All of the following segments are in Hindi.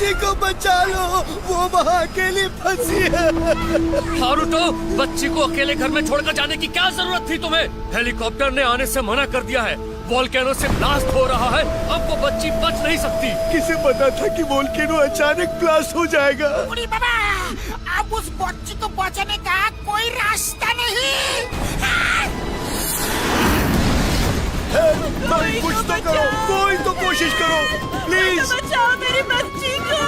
किसी को बचा लो, वो वहाँ अकेली फंसी है। हारुतो, बच्ची को अकेले घर में छोड़कर जाने की क्या जरूरत थी तुम्हें? हेलीकॉप्टर ने आने से मना कर दिया है। वोल्केनो से ब्लास्ट हो रहा है, अब वो बच्ची बच नहीं सकती। किसे पता था कि वोल्केनो अचानक ब्लास्ट हो जाएगा? बुढ़ी बाबा, अब उस बच्ची को बचाने का कोई रास्ता नहीं। भाई कुछ तो करो, कोई तो कोशिश करो प्लीज। बचाओ मेरी बच्ची को।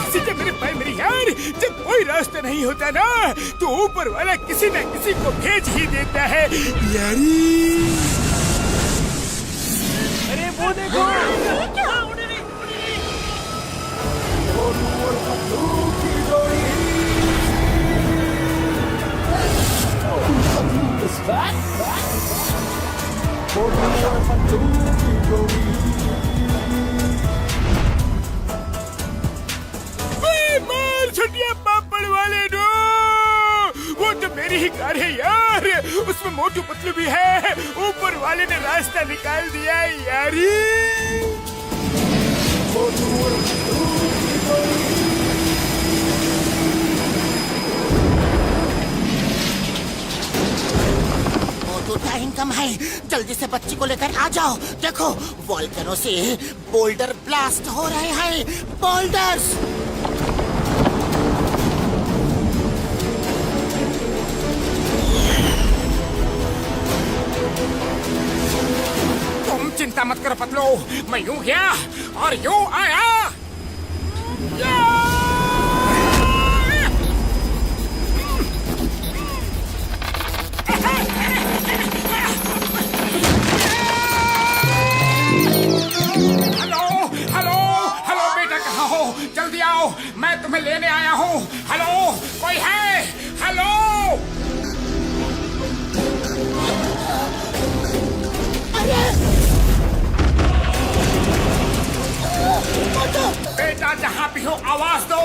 किसी के मेरे भाई मेरी यार, जब कोई रास्ता नहीं होता ना तो ऊपर वाला किसी न किसी को भेज ही देता है यारी। अरे वो देखो, क्या उड़ रही मार छुट्टियां पापड़ वाले नो, वो तो मेरी ही कार है यार, उसमें मोटू पतलू भी है। ऊपर वाले ने रास्ता निकाल दिया यारी। तो टाइम कम है, जल्दी से बच्ची को लेकर आ जाओ। देखो वोल्केनो से बोल्डर ब्लास्ट हो रहे हैं, बोल्डर्स। तुम चिंता मत करो पतलू, मैं यूं गया और यूं आया। जल्दी आओ, मैं तुम्हें लेने आया हूँ। हेलो, कोई है? हेलो। बेटा जहाँ भी हो आवाज दो,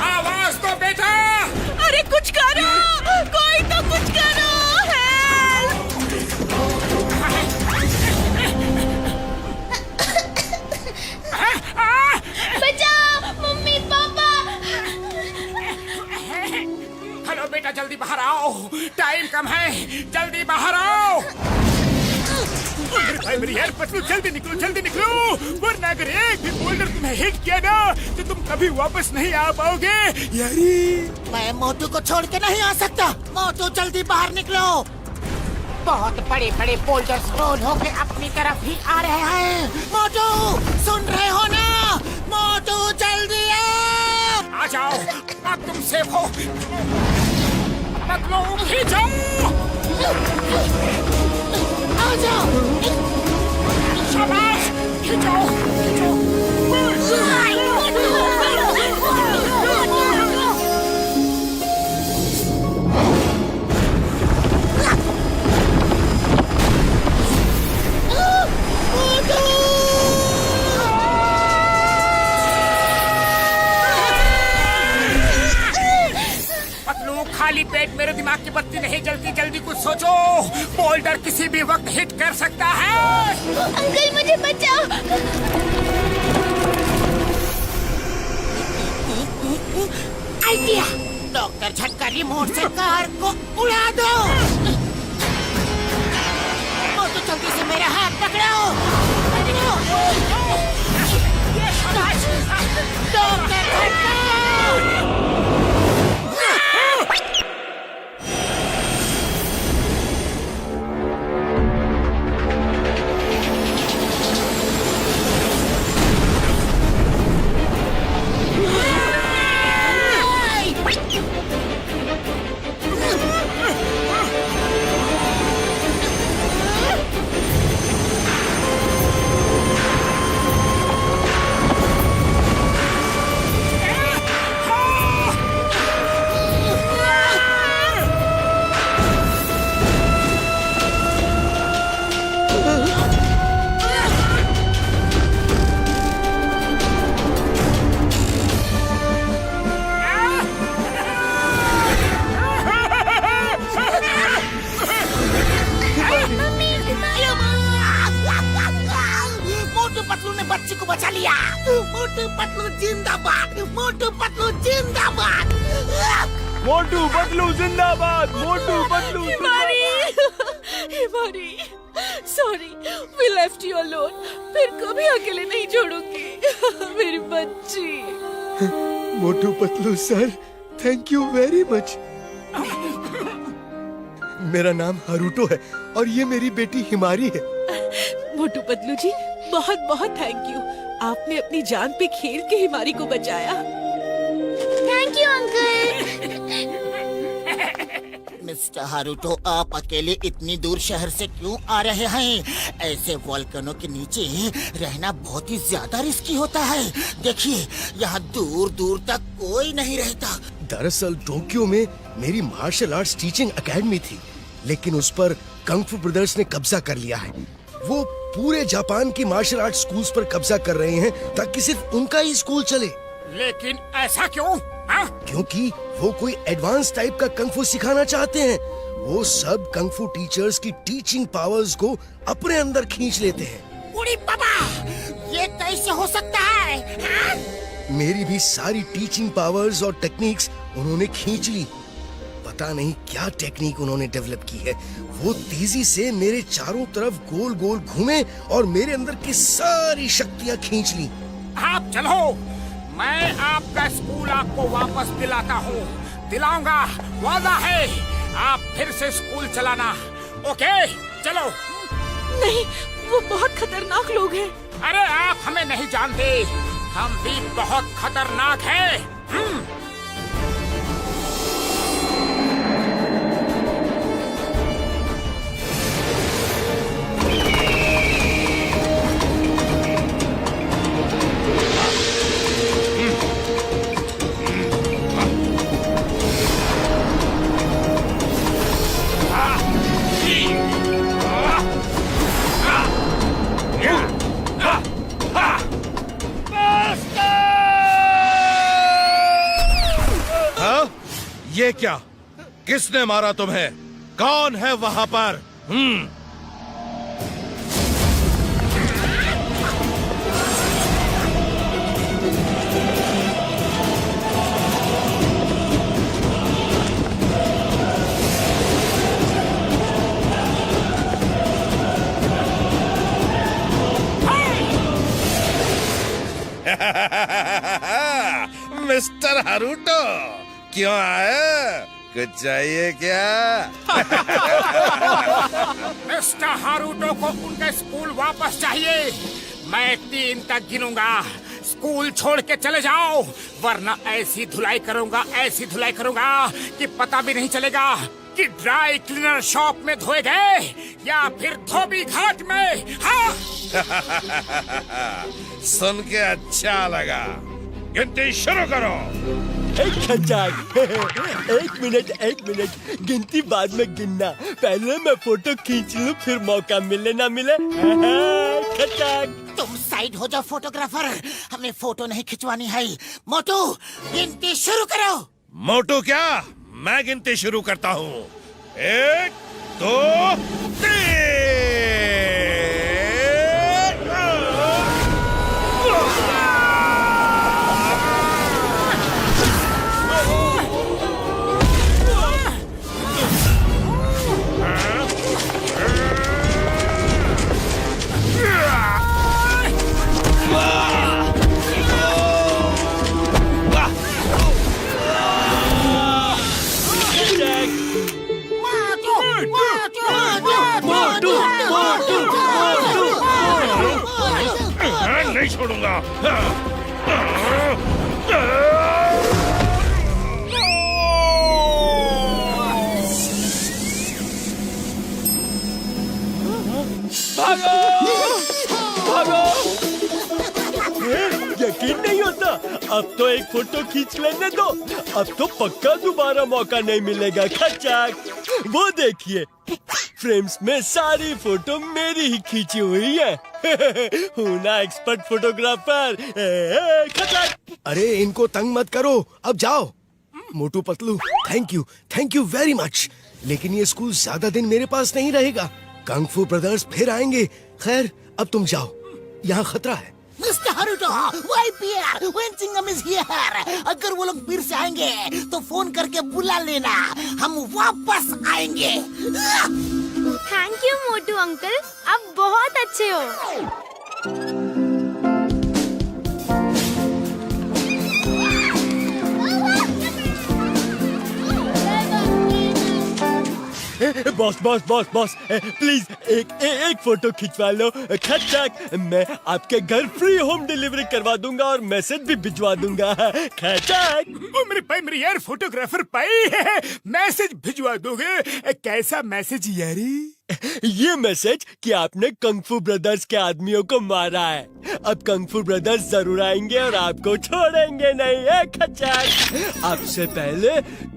आवाज दो बेटा। अरे कुछ करो, कोई तो कुछ करो। बचाओ मम्मी पापा। हेलो बेटा, जल्दी बाहर आओ, टाइम कम है, जल्दी बाहर आओ। मेरे भाई मेरी यार पतलू, जल्दी निकलो, वरना अगर एक भी बोल्डर तुम्हें हिट किया ना तो तुम कभी वापस नहीं आ पाओगे यारी। मैं मोटू को छोड़ के नहीं आ सकता। मोटू जल्दी बाहर निकलो। बहुत बड़े बड़े बोल्डर्स रोल होके अपनी तरफ ही आ रहे हैं। मोटू सुन रहे हो ना? मोटू जल्दी आ जाओ, अब तुम सेफ हो। पतलू खींचो, आ जाओ। शाबाश, खींचो। खाली पेट मेरे दिमाग की बत्ती नहीं जलती, जल्दी कुछ सोचो। बोल्डर किसी भी वक्त हिट कर सकता है। अंकल मुझे बचाओ। आइडिया, डॉक्टर झटका रिमोट से कार को उड़ा दो। मोटू जल्दी से मेरा हाथ पकड़ो। डॉक्टर झटका। मोटू पतलू जिंदाबाद, मोटू पतलू जिंदाबाद। मोटू पतलू जिंदाबाद, मोटू पतलू हिमारी, हिमारी, sorry, we left you alone. फिर कभी अकेले नहीं छोड़ूंगी मेरी बच्ची। Motu Patlu sir, thank you very much. मेरा नाम हारूटो है और ये मेरी बेटी हिमारी है। मोटू पतलू जी, बहुत बहुत थैंक यू। आपने अपनी जान पे खेल के हिमारी को बचाया। Thank you uncle. Mister Haruto, आप अकेले इतनी दूर शहर से क्यों आ रहे हैं? ऐसे वोल्केनो के नीचे रहना बहुत ही ज्यादा रिस्की होता है। देखिए, यहाँ दूर दूर तक कोई नहीं रहता। दरअसल टोक्यो में मेरी मार्शल आर्ट्स टीचिंग एकेडमी थी, लेकिन उस पर कंग फू ब्रदर्स ने कब्जा कर लिया है। वो पूरे जापान की मार्शल आर्ट स्कूल्स पर कब्जा कर रहे हैं ताकि सिर्फ उनका ही स्कूल चले। लेकिन ऐसा क्यों? हाँ? क्योंकि वो कोई एडवांस टाइप का कंग फू सिखाना चाहते हैं। वो सब कंग फू टीचर्स की टीचिंग पावर्स को अपने अंदर खींच लेते हैं। उड़ी बाबा, ये कैसे हो सकता है? हाँ? मेरी भी सारी टीचिंग पावर्स और टेक्निक्स उन्होंने खींच ली। पता नहीं क्या टेक्निक उन्होंने डेवलप की है। वो तेजी से मेरे चारों तरफ गोल गोल घूमे और मेरे अंदर की सारी शक्तियाँ खींच ली। आप चलो, मैं आपका स्कूल आपको वापस दिलाता हूँ, दिलाऊंगा, वादा है। आप फिर से स्कूल चलाना, ओके? चलो। नहीं, वो बहुत खतरनाक लोग हैं। अरे आप हमें नहीं जानते, हम भी बहुत खतरनाक हैं। ये क्या? किसने मारा तुम्हें? कौन है वहां पर? मिस्टर हारूटो, क्यों आए? कुछ चाहिए क्या? मिस्टर हारूटो को उनका स्कूल वापस चाहिए। मैं 3 तक गिनूंगा, स्कूल छोड़ के चले जाओ, वरना ऐसी धुलाई करूंगा, ऐसी धुलाई करूंगा कि पता भी नहीं चलेगा कि ड्राई क्लीनर शॉप में धोए गए या फिर धोबी घाट में। हाँ? सुन के अच्छा लगा। गिनती शुरू करो। खचाक। एक मिनट, गिनती बाद में गिनना। पहले मैं फोटो खींच लूं, फिर मौका मिले ना मिले। खचाक। तुम साइड हो जाओ फोटोग्राफर, हमें फोटो नहीं खिंचवानी है। मोटू, गिनती शुरू करो। मोटू क्या? मैं गिनती शुरू करता हूँ। 1, 2, 3। नहीं छोड़ूंगा। यकीन नहीं होता। अब तो एक फोटो खींच लेने दो, अब तो पक्का दोबारा मौका नहीं मिलेगा। खचाक। वो देखिए, फ्रेम्स में सारी फोटो मेरी ही खींची हुई है। हूँ ना एक्सपर्ट फोटोग्राफर। खचाक। अरे इनको तंग मत करो, अब जाओ। Motu Patlu, thank you very much. लेकिन ये स्कूल ज्यादा दिन मेरे पास नहीं रहेगा। कंग फू ब्रदर्स फिर आएंगे। खैर, अब तुम जाओ, यहाँ खतरा है। Mister Haruto, YPR, when Chingam is here. अगर वो लोग फिर से आएंगे तो फोन करके बुला लेना, हम वापस आएंगे। थैंक यू मोटू अंकल, आप बहुत अच्छे हो। Boss boss boss boss please एक फोटो खिंचवा लो। खचाक, मैं आपके घर फ्री होम डिलीवरी करवा दूंगा और मैसेज भी भिजवा दूंगा। खचाक। ओ मेरे भाई, मेरे यार फोटोग्राफर पाई मैसेज भिजवा दोगे? कैसा मैसेज यारी? ये मैसेज कि आपने कंगफू ब्रदर्स के आदमियों को मारा है। अब कंगफू ब्रदर्स जरूर आएंगे और आपको छोड़ेंगे नहीं है। खचाक। आपसे पहले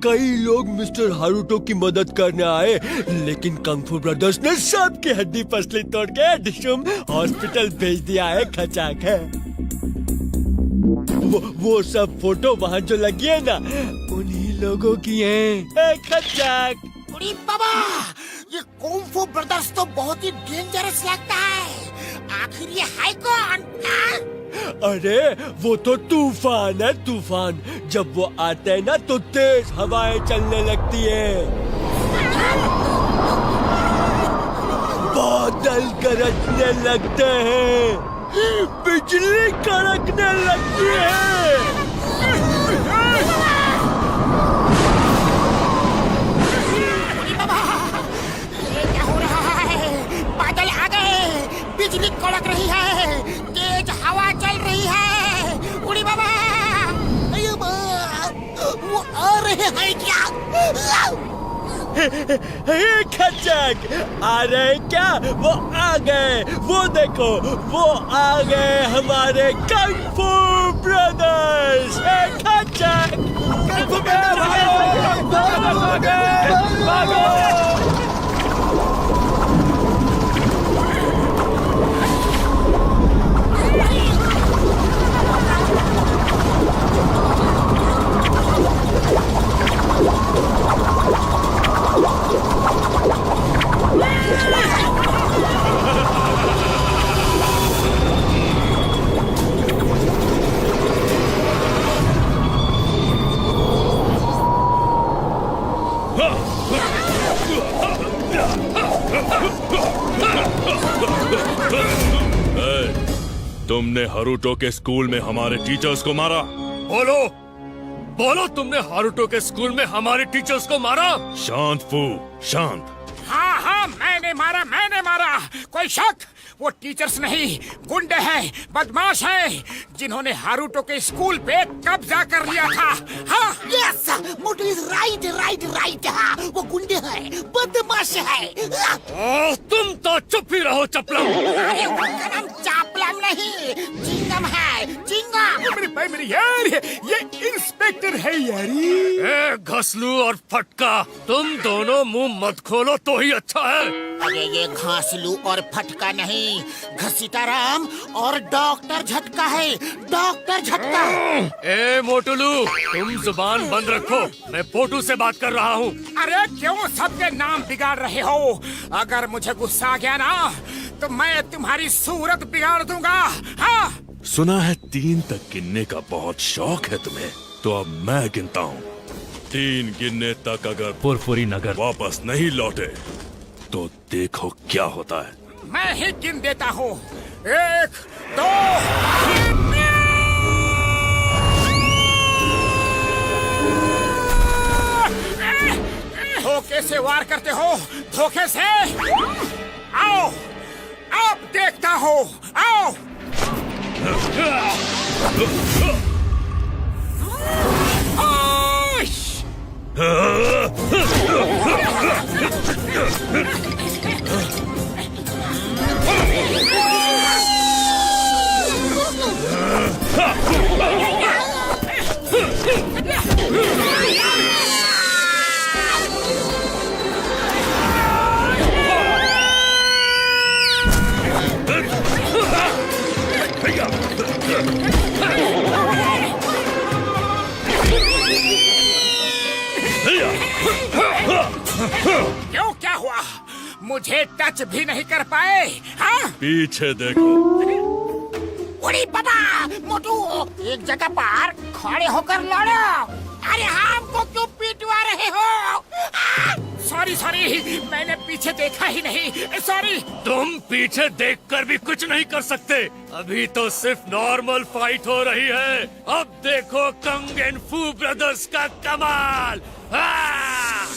कई लोग मिस्टर हारुटो की मदद करने आए, लेकिन कंगफू ब्रदर्स ने सबकी हड्डी पसली तोड़ के डिशुम हॉस्पिटल भेज दिया है। खचाक है वो सब फोटो वहाँ जो लगी है ना, उन्हीं लोगों की है। खचाक। अरे बाबा, ये कुंफू ब्रदर्स तो बहुत ही डेंजरस लगता है। आखिर ये है कौन? अरे वो तो तूफान है, तूफान। जब वो आते हैं ना तो तेज हवाएं चलने लगती है, बादल गरजने लगते हैं, बिजली कड़कने लगती है। बिजली कड़क रही है, तेज हवा चल रही है। उड़ी बाबा, अयो बा, वो आ रहे हैं क्या? खचाक, आ रहे क्या? वो आ गए, वो देखो, वो आ गए हमारे कंगफू ब्रदर्स। खचाक, भागो। तुमने हारुटो के स्कूल में हमारे टीचर्स को मारा। बोलो बोलो, तुमने हारुटो के स्कूल में हमारे टीचर्स को मारा? शांत फू, शांत। हाँ हाँ, मैंने मारा। कोई शक? वो टीचर्स नहीं, गुंडे हैं, बदमाश हैं, जिन्होंने हारुटो के स्कूल पे कब्जा कर लिया था। हाँ यस, मोटू इज राइट। हाँ, वो गुंडे हैं, बदमाश है। ओह, तुम तो चुप ही रहो चपलम। अरे उनका नाम चापलम नहीं, चिंगम है, चिंगम। मेरे भाई, मेरे यार, ये इंस्पेक्टर है यारी। ए घसलू और फटका, तुम दोनों मुंह मत खोलो तो ही अच्छा है। अरे ये घासलू और फटका नहीं, घसीटाराम और डॉक्टर झटका है, डॉक्टर झटका। ए मोटुलू, तुम जुबान बंद रखो, मैं पोटू से बात कर रहा हूँ। अरे क्यों सबके नाम बिगाड़ रहे हो? अगर मुझे गुस्सा आ गया ना तो मैं तुम्हारी सूरत बिगाड़ दूंगा। हाँ, सुना है 3 तक गिनने का बहुत शौक है तुम्हें, तो अब मैं गिनता हूँ। 3 गिनने तक अगर फुरफुरी नगर वापस नहीं लौटे तो देखो क्या होता है। मैं ही गिन देता हूँ। 1, 2, 3। धोखे से वार करते हो, धोखे से। आओ, अब देखता हूँ, आओ। क्यों, क्या हुआ? मुझे टच भी नहीं कर पाए? हाँ? पीछे देखो। उड़ी बाबा। मोटू एक जगह पर खड़े होकर लड़ो। अरे हमको क्यों पिटवा रहे हो? सॉरी सॉरी, मैंने पीछे देखा ही नहीं, सॉरी। तुम पीछे देखकर भी कुछ नहीं कर सकते। अभी तो सिर्फ नॉर्मल फाइट हो रही है। अब देखो कंग एंड फू ब्रदर्स का कमाल। हाँ!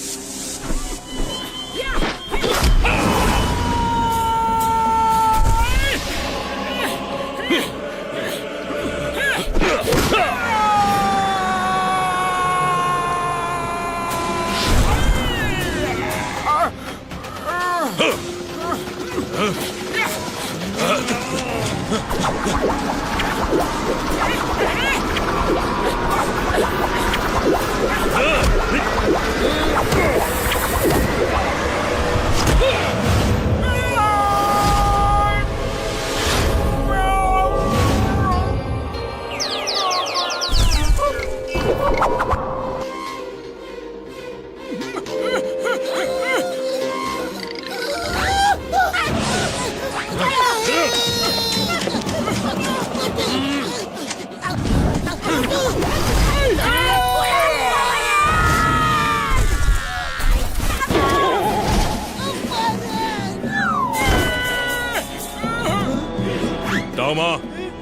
टॉमा,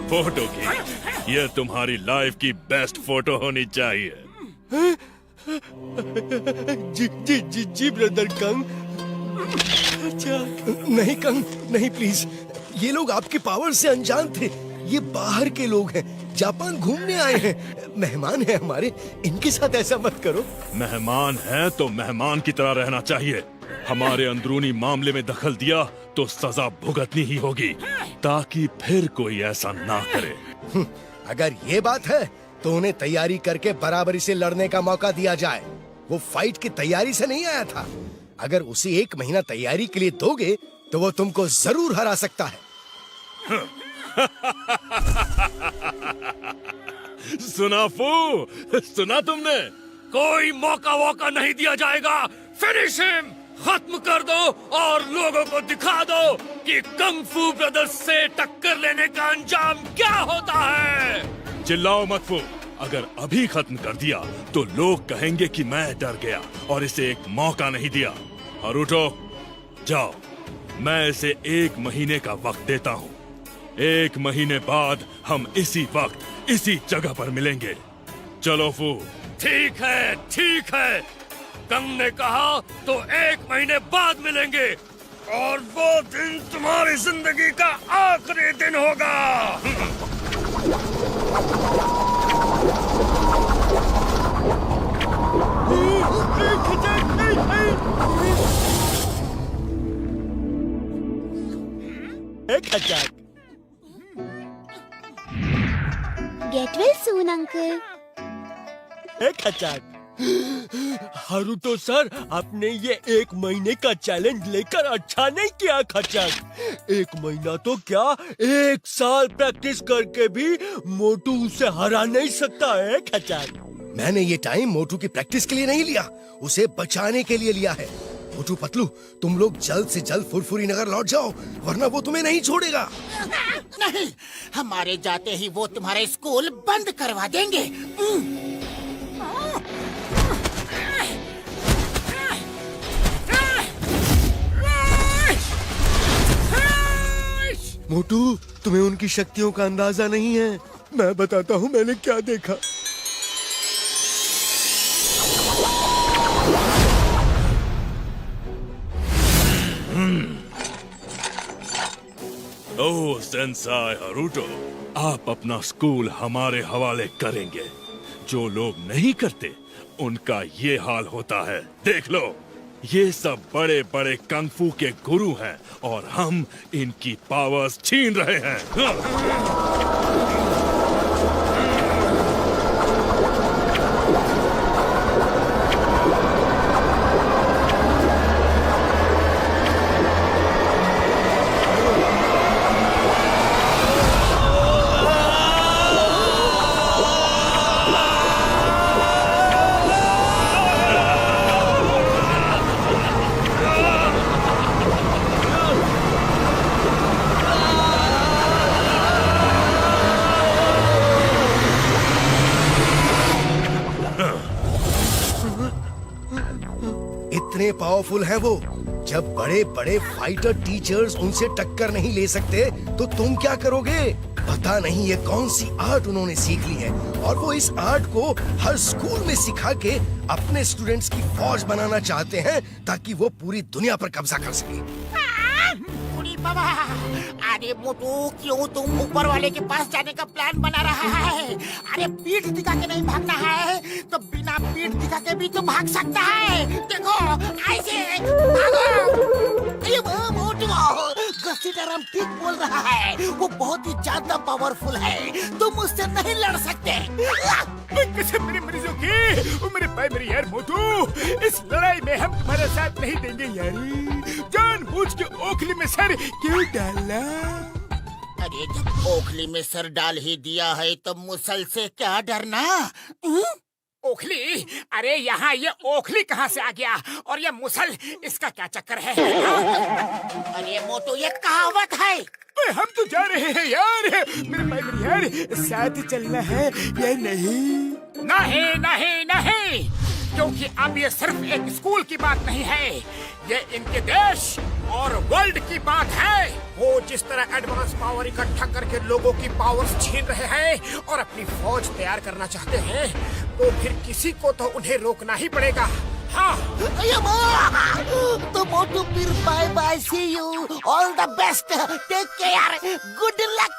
फोटो की ये तुम्हारी लाइफ की बेस्ट फोटो होनी चाहिए। जी जी जी जी ब्रदर कंग। अच्छा, नहीं कंग, नहीं प्लीज। ये लोग आपके पावर से अनजान थे। ये बाहर के लोग हैं, जापान घूमने आए हैं, मेहमान हैं हमारे। इनके साथ ऐसा मत करो। मेहमान है तो मेहमान की तरह रहना चाहिए। हमारे अंदरूनी मामले में दखल दिया तो सजा भुगतनी ही होगी, ताकि फिर कोई ऐसा ना करे। अगर ये बात है तो उन्हें तैयारी करके बराबरी से लड़ने का मौका दिया जाए। वो फाइट की तैयारी से नहीं आया था। अगर उसे 1 महीना तैयारी के लिए दोगे तो वो तुमको जरूर हरा सकता है। सुना फू, सुना तुमने? कोई मौका वोका नहीं दिया जाएगा। फिनिश हिम, खत्म कर दो और लोगों को दिखा दो कि कंग फू ब्रदर्स से टक्कर लेने का अंजाम क्या होता है। चिल्लाओ मत फू। अगर अभी खत्म कर दिया तो लोग कहेंगे कि मैं डर गया और इसे एक मौका नहीं दिया। हरुटो, जाओ, मैं इसे 1 महीने का वक्त देता हूँ। 1 महीने बाद हम इसी वक्त इसी जगह पर मिलेंगे। चलो फू। ठीक है, ठीक है। कंग ने कहा तो 1 महीने बाद मिलेंगे, और वो दिन तुम्हारी जिंदगी का आखिरी दिन होगा। Get well soon uncle. Haruto sir, आपने ये 1 महीने का चैलेंज लेकर अच्छा नहीं किया खचक। 1 महीना तो क्या, 1 साल प्रैक्टिस करके भी मोटू उसे हरा नहीं सकता है खचक। मैंने ये टाइम मोटू की प्रैक्टिस के लिए नहीं लिया, उसे बचाने के लिए लिया है। मोटू पतलू, तुम लोग जल्द से जल्द फुरफुरी नगर लौट जाओ, वरना वो तुम्हें नहीं छोड़ेगा। नहीं, हमारे जाते ही वो तुम्हारे स्कूल बंद करवा देंगे। मोटू, तुम्हें उनकी शक्तियों का अंदाजा नहीं है। मैं बताता हूँ मैंने क्या देखा। ओह सेंसाई हरुटो, आप अपना स्कूल हमारे हवाले करेंगे। जो लोग नहीं करते उनका ये हाल होता है। देख लो, ये सब बड़े बड़े कंग फू के गुरु हैं और हम इनकी पावर्स छीन रहे हैं। कितने पावरफुल हैं वो। जब बड़े बड़े फाइटर टीचर्स उनसे टक्कर नहीं ले सकते तो तुम क्या करोगे? पता नहीं ये कौन सी आर्ट उन्होंने सीख ली है और वो इस आर्ट को हर स्कूल में सिखा के अपने स्टूडेंट्स की फौज बनाना चाहते हैं ताकि वो पूरी दुनिया पर कब्जा कर सके। बुरी बाबा, अरे मोटू क्यों तुम ऊपर वाले के पास जाने का प्लान बना रहा है? अरे पीठ दिखा के नहीं भागना है तो बिना पीठ दिखा के भी तो भाग सकता है। देखो ऐसे भागो। अरे वाह मोटू, घसीटाराम ठीक बोल रहा है, वो बहुत ही ज्यादा पावरफुल है, तुम उससे नहीं लड़ सकते। कैसे मेरे मरीजों की? ओ मेरे भाई मेरी यार मोटू, इस लड़ाई में हम तुम्हारा साथ नहीं देंगे यारी। जानबूझ के ओखली में सर क्यों डाला? अरे जब ओखली में सर डाल ही दिया है तो मुसल से क्या डरना? ओखली? अरे यहाँ ये ओखली कहाँ से आ गया और ये मुसल, इसका क्या चक्कर है? अरे मोटू ये कहावत है। हम तो जा रहे हैं यार, मेरे भाई मेरी यार, साथ चलना है या नहीं? नहीं नहीं नहीं, क्योंकि अब ये सिर्फ एक स्कूल की बात नहीं है, ये इनके देश और वर्ल्ड की बात है। वो जिस तरह एडवांस पावर इकट्ठा करके लोगों की पावर्स छीन रहे हैं और अपनी फौज तैयार करना चाहते हैं, तो फिर किसी को तो उन्हें रोकना ही पड़ेगा। हाँ। तो मोटू फिर bye bye, see you, all the best, take care, good luck.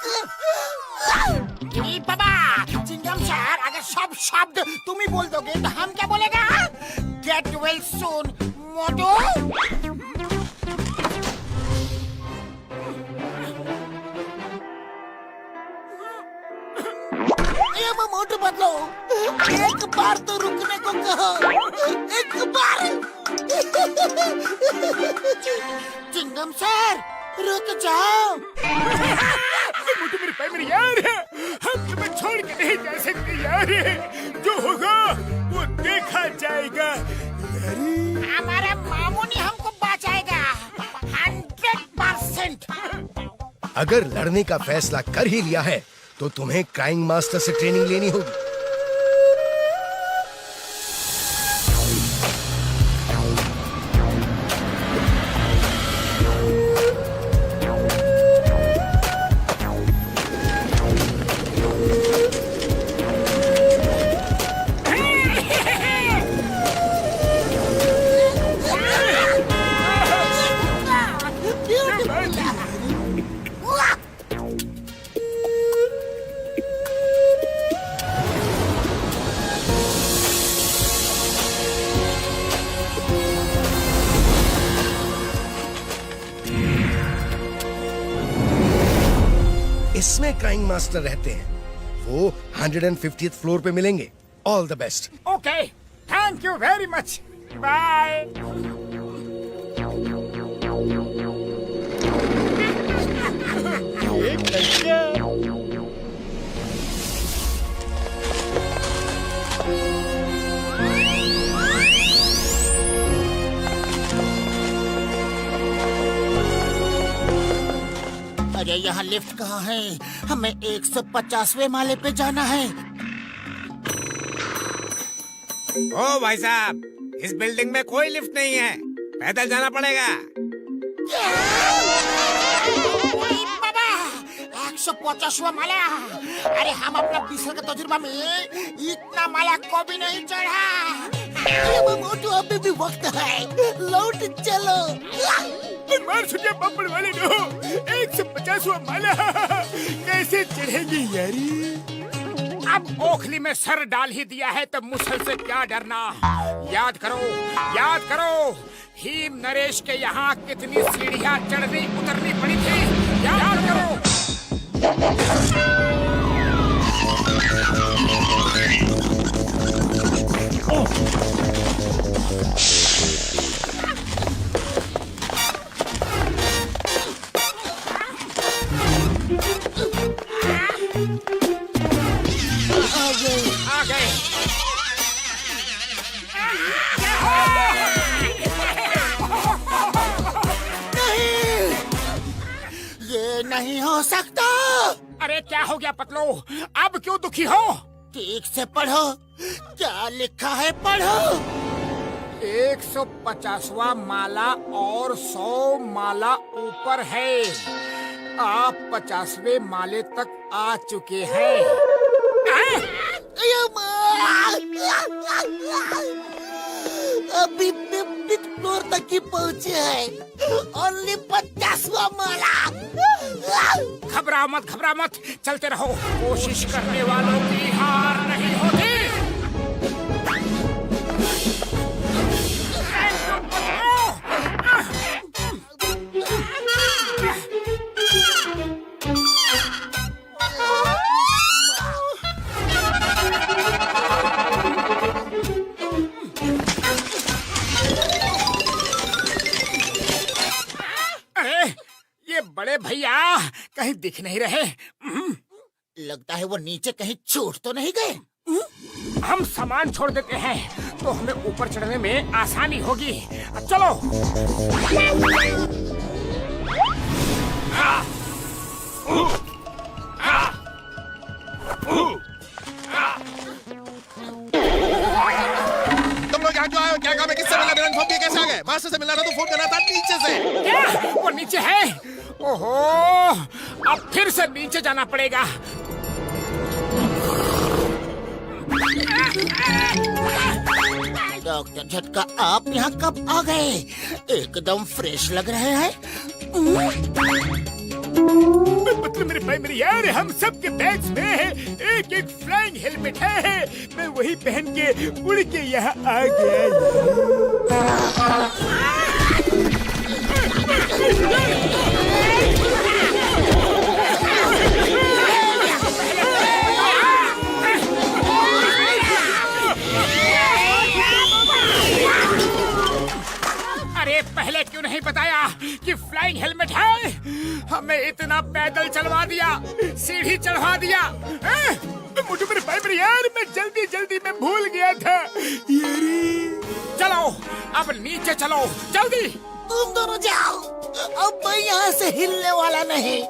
बाबा, चिंगम सर, अगर सब शब्द तुम ही बोल दोगे तो हम क्या बोलेगा? गेट वेल सून मोटू। मोटू बदलो, एक बार तो रुकने को कहो, एक बार। चिंगम सर रुक जाओ। मोटू मेरे भाई मेरी यार, हम तुम्हें छोड़ के नहीं जा सकते यार, जो होगा वो देखा जाएगा। हमारा मामू ने हमको बचाएगा 100%। अगर लड़ने का फैसला कर ही लिया है तो तुम्हें क्राइंग मास्टर से ट्रेनिंग लेनी होगी। इसमें क्राइंग मास्टर रहते हैं, वो 150th फ्लोर पे मिलेंगे। All the best. Okay, thank you very much, bye. अरे यहाँ लिफ्ट कहाँ है? हमें 150वें माले पे जाना है। ओ भाई साहब, इस बिल्डिंग में कोई लिफ्ट नहीं है, पैदल जाना पड़ेगा। बाबा, 150वां माला। अरे हम अपना 20 साल का तजुर्बा में इतना माला को भी नहीं चढ़ा। मोटू अभी भी वक्त है, लौट चलो। मार सुनिए पपड़ वाले नो, 150वां माला कैसे चढ़ेगी यारी? अब ओखली में सर डाल ही दिया है तो मुसल से क्या डरना? याद करो, याद करो, भीम नरेश के यहाँ कितनी सीढ़ियाँ चढ़नी उतरनी पड़ी थी, याद करो। आ गए। नहीं, ये नहीं हो सकता। अरे क्या हो गया पतलो, अब क्यों दुखी हो? ठीक से पढ़ो, क्या लिखा है पढ़ो। 150वां माला और 100 माला ऊपर है। आप 50वें माले तक आ चुके हैं। अभी 50th फ्लोर तक ही पहुँचे हैं। ओनली 50वां माला। घबराओ मत, चलते रहो। कोशिश करने वालों की हार नहीं होती। ये बड़े भैया कहीं दिख नहीं रहे। लगता है वो नीचे कहीं छूट तो नहीं गए। हम सामान छोड़ देते हैं तो हमें ऊपर चढ़ने में आसानी होगी। चलो। तुम लोग यहाँ क्यों आए हो? क्या काम है? किससे मिलना? इन्फॉर्म किया कैसे आ गए? मास्टर से मिलना था तो फोन करना था नीचे से। क्या? वो नीचे है? ओहो, अब फिर से नीचे जाना पड़ेगा। डॉक्टर झटका, आप यहाँ कब आ गए? एकदम फ्रेश लग रहे हैं। मतलब मेरे भाई मेरे यार, हम सब के बैग्स में एक एक फ्लाइंग हेलमेट है। मैं वही पहन के उड़ के यहाँ आ गया। अरे पहले क्यों नहीं बताया कि फ्लाइंग हेलमेट है? हमें इतना पैदल चलवा दिया, सीढ़ी चढ़वा दिया। मुझे मेरे भाई मेरे यार, मैं जल्दी में भूल गया था। चलो अब नीचे चलो, जल्दी। तुम दोनों जाओ, अब मैं यहाँ से हिलने वाला नहीं।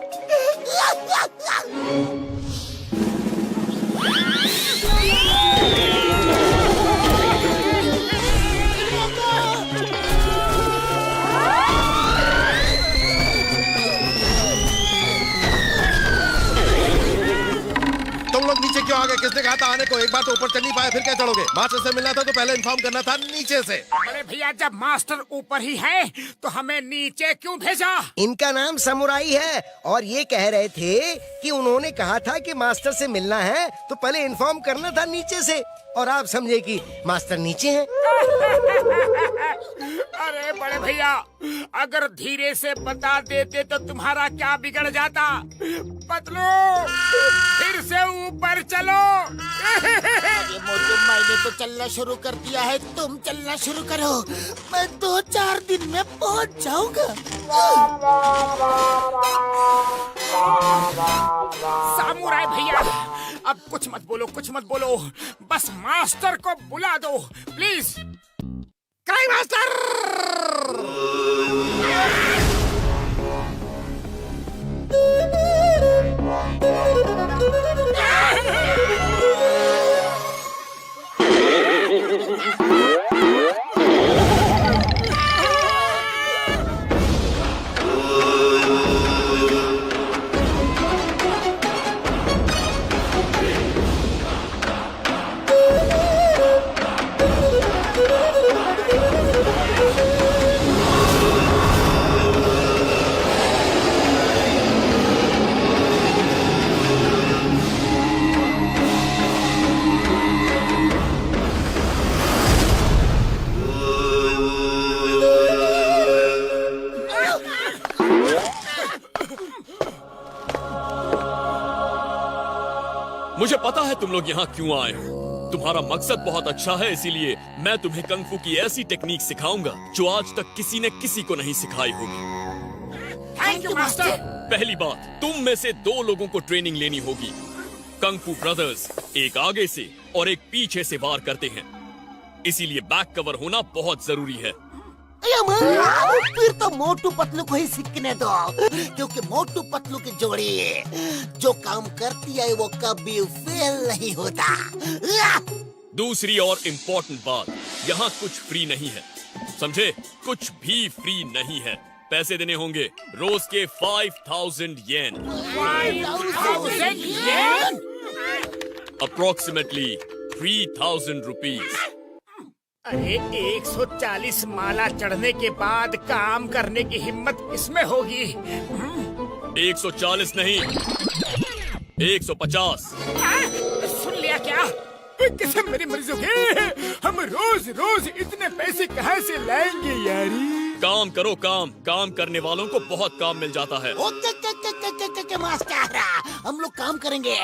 तुम लोग नीचे क्यों आ गए? किसने कहा था आने को? एक बार तो ऊपर चढ़ नहीं पाए, फिर क्या चढ़ोगे? मास्टर से मिलना था तो पहले इन्फॉर्म करना था नीचे से। अरे भैया, जब मास्टर ऊपर ही है तो हमें नीचे क्यों भेजा? इनका नाम समुराई है और ये कह रहे थे कि उन्होंने कहा था कि मास्टर से मिलना है तो पहले इन्फॉर्म करना था नीचे से, और आप समझे कि मास्टर नीचे हैं। अरे बड़े भैया, अगर धीरे से बता देते तो तुम्हारा क्या बिगड़ जाता? पतलू, फिर से ऊपर चलो। ये मोटू, मैंने तो चलना शुरू कर दिया है, तुम चलना शुरू करो। मैं 2-4 दिन में पहुंच जाऊंगा। सामुराई भैया, अब कुछ मत बोलो, बस मास्टर को बुला दो प्लीज। Cry master! मुझे पता है तुम लोग यहाँ क्यों आए हो। तुम्हारा मकसद बहुत अच्छा है, इसीलिए मैं तुम्हें कंग फू की ऐसी टेक्निक सिखाऊंगा जो आज तक किसी ने किसी को नहीं सिखाई होगी। Thank you master. पहली बात, तुम में से 2 लोगों को ट्रेनिंग लेनी होगी। कंग फू ब्रदर्स एक आगे से और एक पीछे से वार करते हैं, इसीलिए बैक कवर होना बहुत जरूरी है। फिर तो मोटू पतलू को ही सीखने दो, क्योंकि मोटू पतलू की जोड़ी जो काम करती है वो कभी फेल नहीं होता। दूसरी और इम्पोर्टेंट बात, यहाँ कुछ फ्री नहीं है, समझे? कुछ भी फ्री नहीं है। पैसे देने होंगे रोज के 5000 येन, 5000 येन? Approximately 3000 rupees. अरे 140 माला चढ़ने के बाद काम करने की हिम्मत किसमें होगी? 140 नहीं, 150। सुन लिया क्या? किसे मेरी मर्जी के? हम रोज रोज इतने पैसे कहाँ से लाएंगे यारी? काम करो, काम करने वालों को बहुत काम मिल जाता है। ओके मास्टर, हम लोग काम करेंगे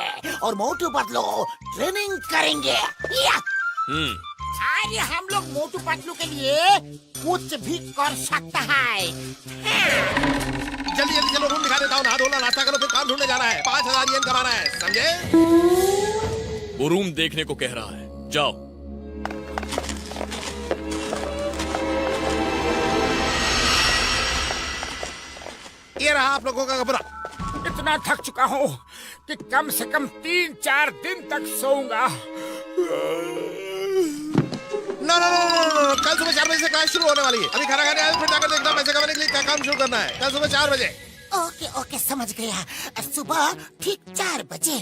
और मोटू पतलू ट्रेनिंग करेंगे। अरे हम लोग मोटू पतलू के लिए कुछ भी कर सकता है। जल्दी जल्दी चलो, रूम दिखा देता हूँ। नहा धोना, नाश्ता करो, फिर काम ढूंढने जाना है। 5000 येन कमाना है, समझे? वो रूम देखने को कह रहा है, जाओ। ये रहा आप लोगों का कमरा। इतना थक चुका हूँ कि कम से कम 3-4 दिन तक सोऊंगा। नो, कल सुबह 4 बजे से क्लास शुरू होने वाली है। अभी खाना खाने आए, फिर जाकर देखना पैसे कमाने के लिए क्या काम शुरू करना है। कल सुबह 4 बजे। ओके समझ गया। सुबह ठीक 4 बजे।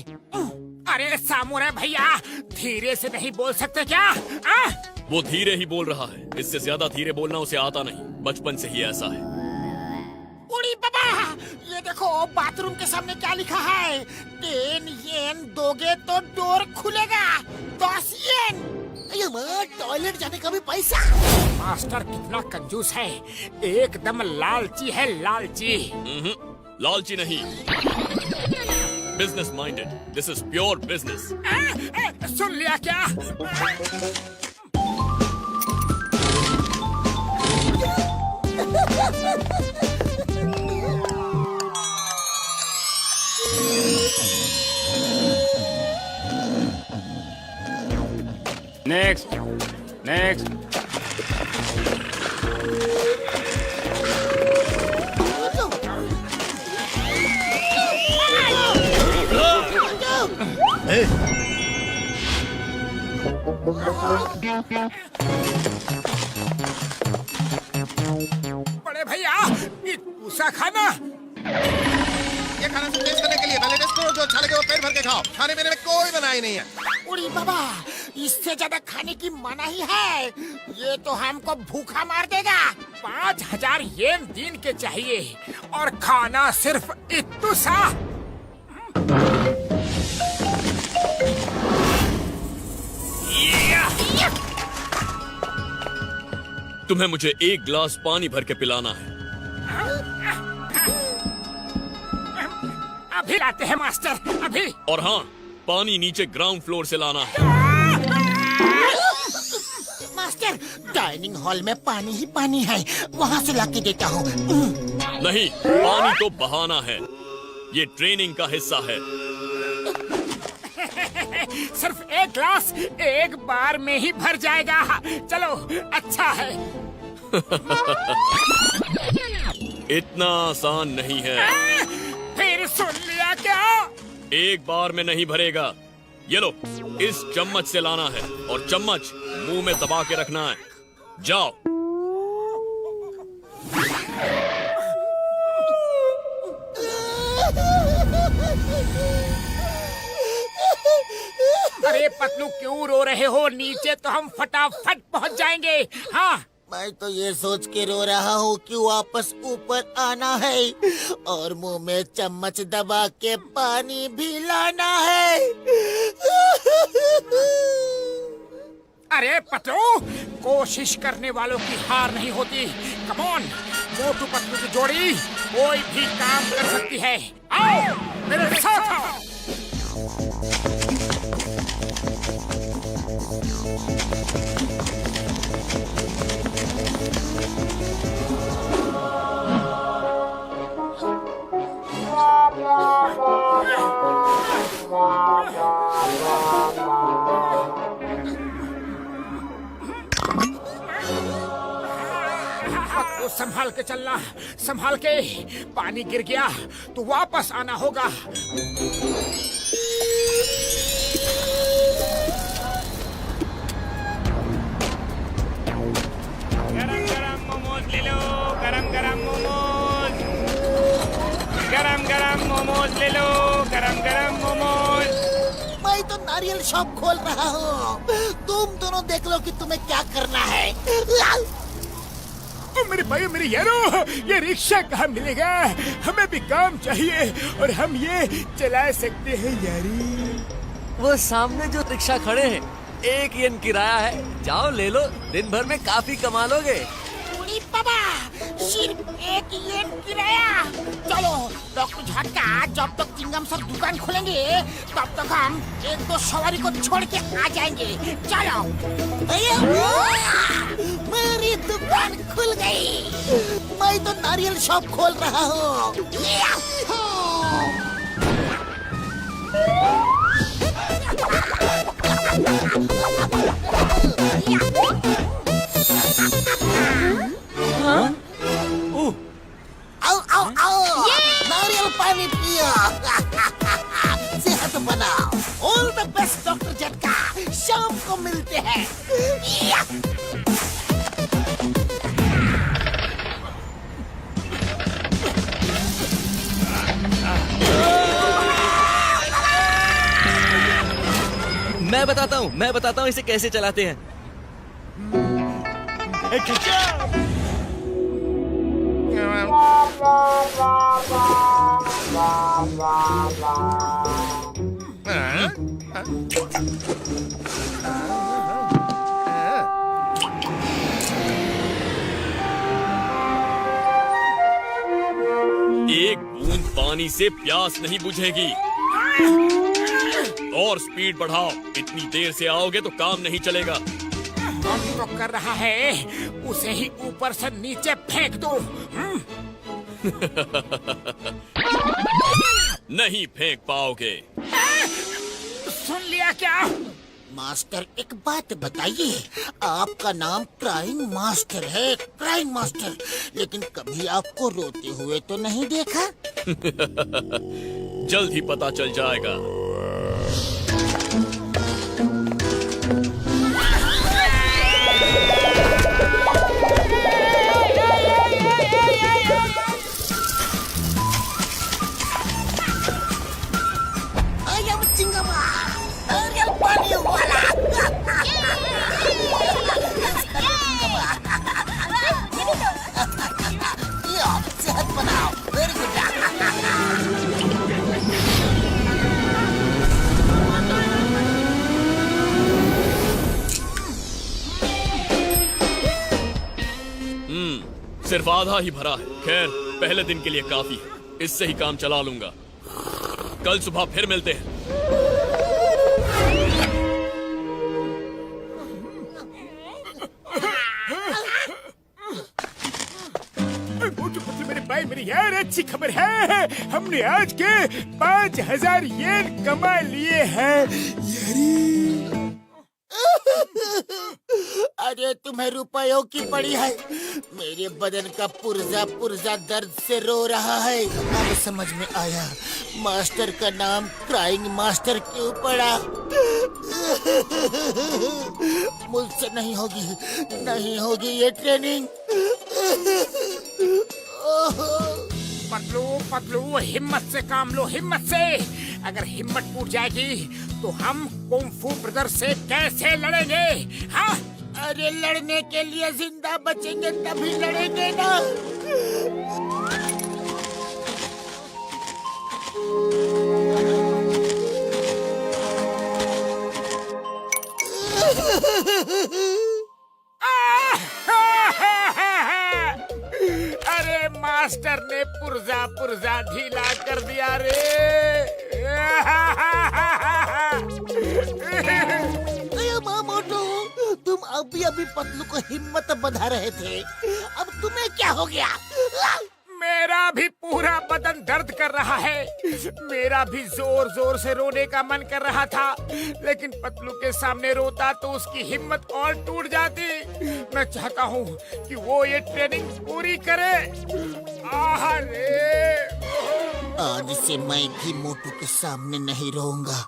अरे सामुराई भैया, धीरे से नहीं बोल सकते क्या? वो धीरे ही बोल रहा है, इससे ज्यादा धीरे बोलना उसे आता नहीं, बचपन से ही ऐसा है। उड़ी बाबा, ये देखो बाथरूम के सामने क्या लिखा है? 10 येन दोगे तो डोर खुलेगा। 10 येन। टॉयलेट जाने का भी पैसा। मास्टर कितना कंजूस है, एकदम लालची है, लालची। लालची नहीं, business minded. This is pure business. सुन लिया क्या? नेक्स्ट। बड़े भैया, ये पूसा खाना। ये खाना सिर्फ टेस्ट करने के लिए। पहले टेस्ट करो, जो अच्छा लगे वो पेट भर के खाओ। खाने पीने में कोई मनाही नहीं है। उड़ी बाबा, इससे ज्यादा खाने की मनाही है। ये तो हमको भूखा मार देगा। 5000 येन दिन के चाहिए और खाना सिर्फ इतू सा। तुम्हें मुझे 1 गिलास पानी भर के पिलाना है। अभी लाते हैं मास्टर, अभी। और हाँ, पानी नीचे ग्राउंड फ्लोर से लाना है। मास्टर, डाइनिंग हॉल में पानी ही पानी है, वहाँ से लाके देता हूँ। नहीं, पानी तो बहाना है, ये ट्रेनिंग का हिस्सा है। सिर्फ 1 ग्लास 1 बार में ही भर जाएगा। चलो, अच्छा है। इतना आसान नहीं है। फिर सुन लिया क्या? 1 बार में नहीं भरेगा। ये लो, इस चम्मच से लाना है और चम्मच मुंह में दबा के रखना है। जाओ। अरे पतलू, क्यों रो रहे हो? नीचे तो हम फटाफट पहुंच जाएंगे। हाँ, मैं तो ये सोच के रो रहा हूँ कि वापस ऊपर आना है और मुंह में चम्मच दबा के पानी भी लाना है। अरे पतलू, कोशिश करने वालों की हार नहीं होती। कम ऑन, मोटू पतलू की जोड़ी कोई भी काम कर सकती है। आओ मेरे साथ आओ। तो संभाल के चलना, संभाल के। पानी गिर गया तो वापस आना होगा। गरम गरम मोमोज ले लो, गरम गरम मोमोज, गरम गरम मोमोज ले लो, गरम गरम मोमोज। मैं तो नारियल शॉप खोल रहा हूँ, तुम दोनों देख लो कि तुम्हें क्या करना है। ओ मेरे भाई मेरे यारो, ये रिक्शा कहाँ मिलेगा? हमें भी काम चाहिए और हम ये चला सकते हैं यारी। वो सामने जो रिक्शा खड़े हैं, 1 येन किराया है, जाओ ले लो, दिन भर में काफी कमा लोगे। उड़ी बाबा, सिर्फ 1 येन किराया। चलो डॉक्टर झटका, जब तक चिंगम सर दुकान खोलेंगे तब तक हम 1-2 सवारी को छोड़ के आ जाएंगे। चलो भैया, मेरी दुकान खुल गई। मैं तो नारियल शॉप खोल रहा हूँ। आओ आओ आओ, नारियल पानी पियो। सेहत बनाओ। ऑल द बेस्ट डॉक्टर झटका, शाम को मिलते हैं। मैं बताता हूँ इसे कैसे चलाते हैं। एक बूंद पानी से प्यास नहीं बुझेगी। और स्पीड बढ़ाओ, इतनी देर से आओगे तो काम नहीं चलेगा। कौन तो कर रहा है, उसे ही ऊपर से नीचे फेंक दो। नहीं फेंक पाओगे। सुन लिया क्या? मास्टर, एक बात बताइए, आपका नाम क्राइंग मास्टर है, क्राइंग मास्टर, लेकिन कभी आपको रोते हुए तो नहीं देखा। जल्द ही पता चल जाएगा। I am चिंगमा, नारियल पानी वाला। यो, सेहत बनाओ, वेरी गुड। सिर्फ आधा ही भरा है। खैर, पहले दिन के लिए काफी है, इससे ही काम चला लूंगा। कल सुबह फिर मिलते हैं। मेरे भाई मेरी यार, अच्छी खबर है, हमने आज के 5000 येन कमा लिए हैं यारी। अरे तुम्हें रुपयों की पड़ी है, मेरे बदन का पुर्जा पुर्जा दर्द से रो रहा है। अब समझ में आया मास्टर का नाम क्राइंग मास्टर क्यों पड़ा। मुझसे नहीं होगी ये ट्रेनिंग। पतलू पतलू, हिम्मत से काम लो, हिम्मत से। अगर हिम्मत टूट जाएगी तो हम कुंफू ब्रदर से कैसे लड़ेंगे? हाँ, अरे लड़ने के लिए जिंदा बचेंगे तभी लड़ेंगे ना। अरे मास्टर ने पुर्जा पुर्जा ढीला कर दिया रे। मोटू, तुम अभी पतलू को हिम्मत बंधा रहे थे, अब तुम्हें क्या हो गया? मेरा भी पूरा बदन दर्द कर रहा है। मेरा भी जोर जोर से रोने का मन कर रहा था, लेकिन पतलू के सामने रोता तो उसकी हिम्मत और टूट जाती। मैं चाहता हूँ कि वो ये ट्रेनिंग पूरी करे। आज से मैं भी मोटू के सामने नहीं रोऊंगा।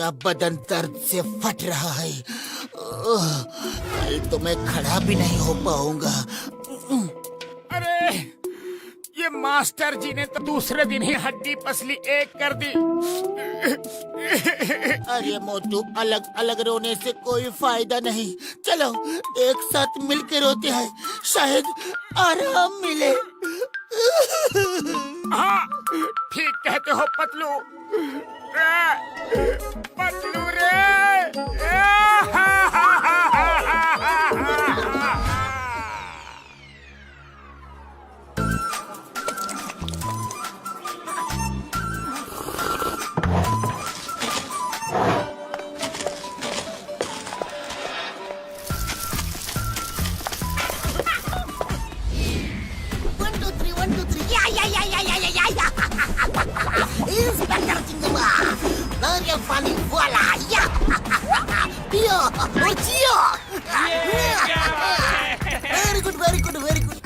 पूरा बदन दर्द से फट रहा है। कल तो मैं खड़ा भी नहीं हो पाऊंगा। अरे ये मास्टर जी ने तो दूसरे दिन ही हड्डी पसली एक कर दी। अरे मोटू, अलग अलग रोने से कोई फायदा नहीं। चलो एक साथ मिलकर रोते हैं, शायद आराम मिले। हाँ ठीक कहते हो पतलू। पतलू रे। Inspector Jingle, Nadia Funny, voila, ya! Pio, Ochio! Very good, very good, very good.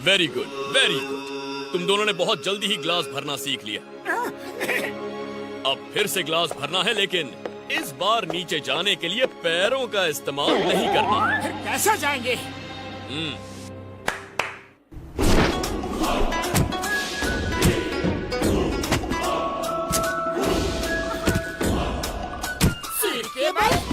Very good, very good. तुम दोनों ने बहुत जल्दी ही ग्लास भरना सीख लिया। अब फिर से ग्लास भरना है, लेकिन इस बार नीचे जाने के लिए पैरों का इस्तेमाल नहीं करना है। फिर कैसे जाएंगे? सिर के बल?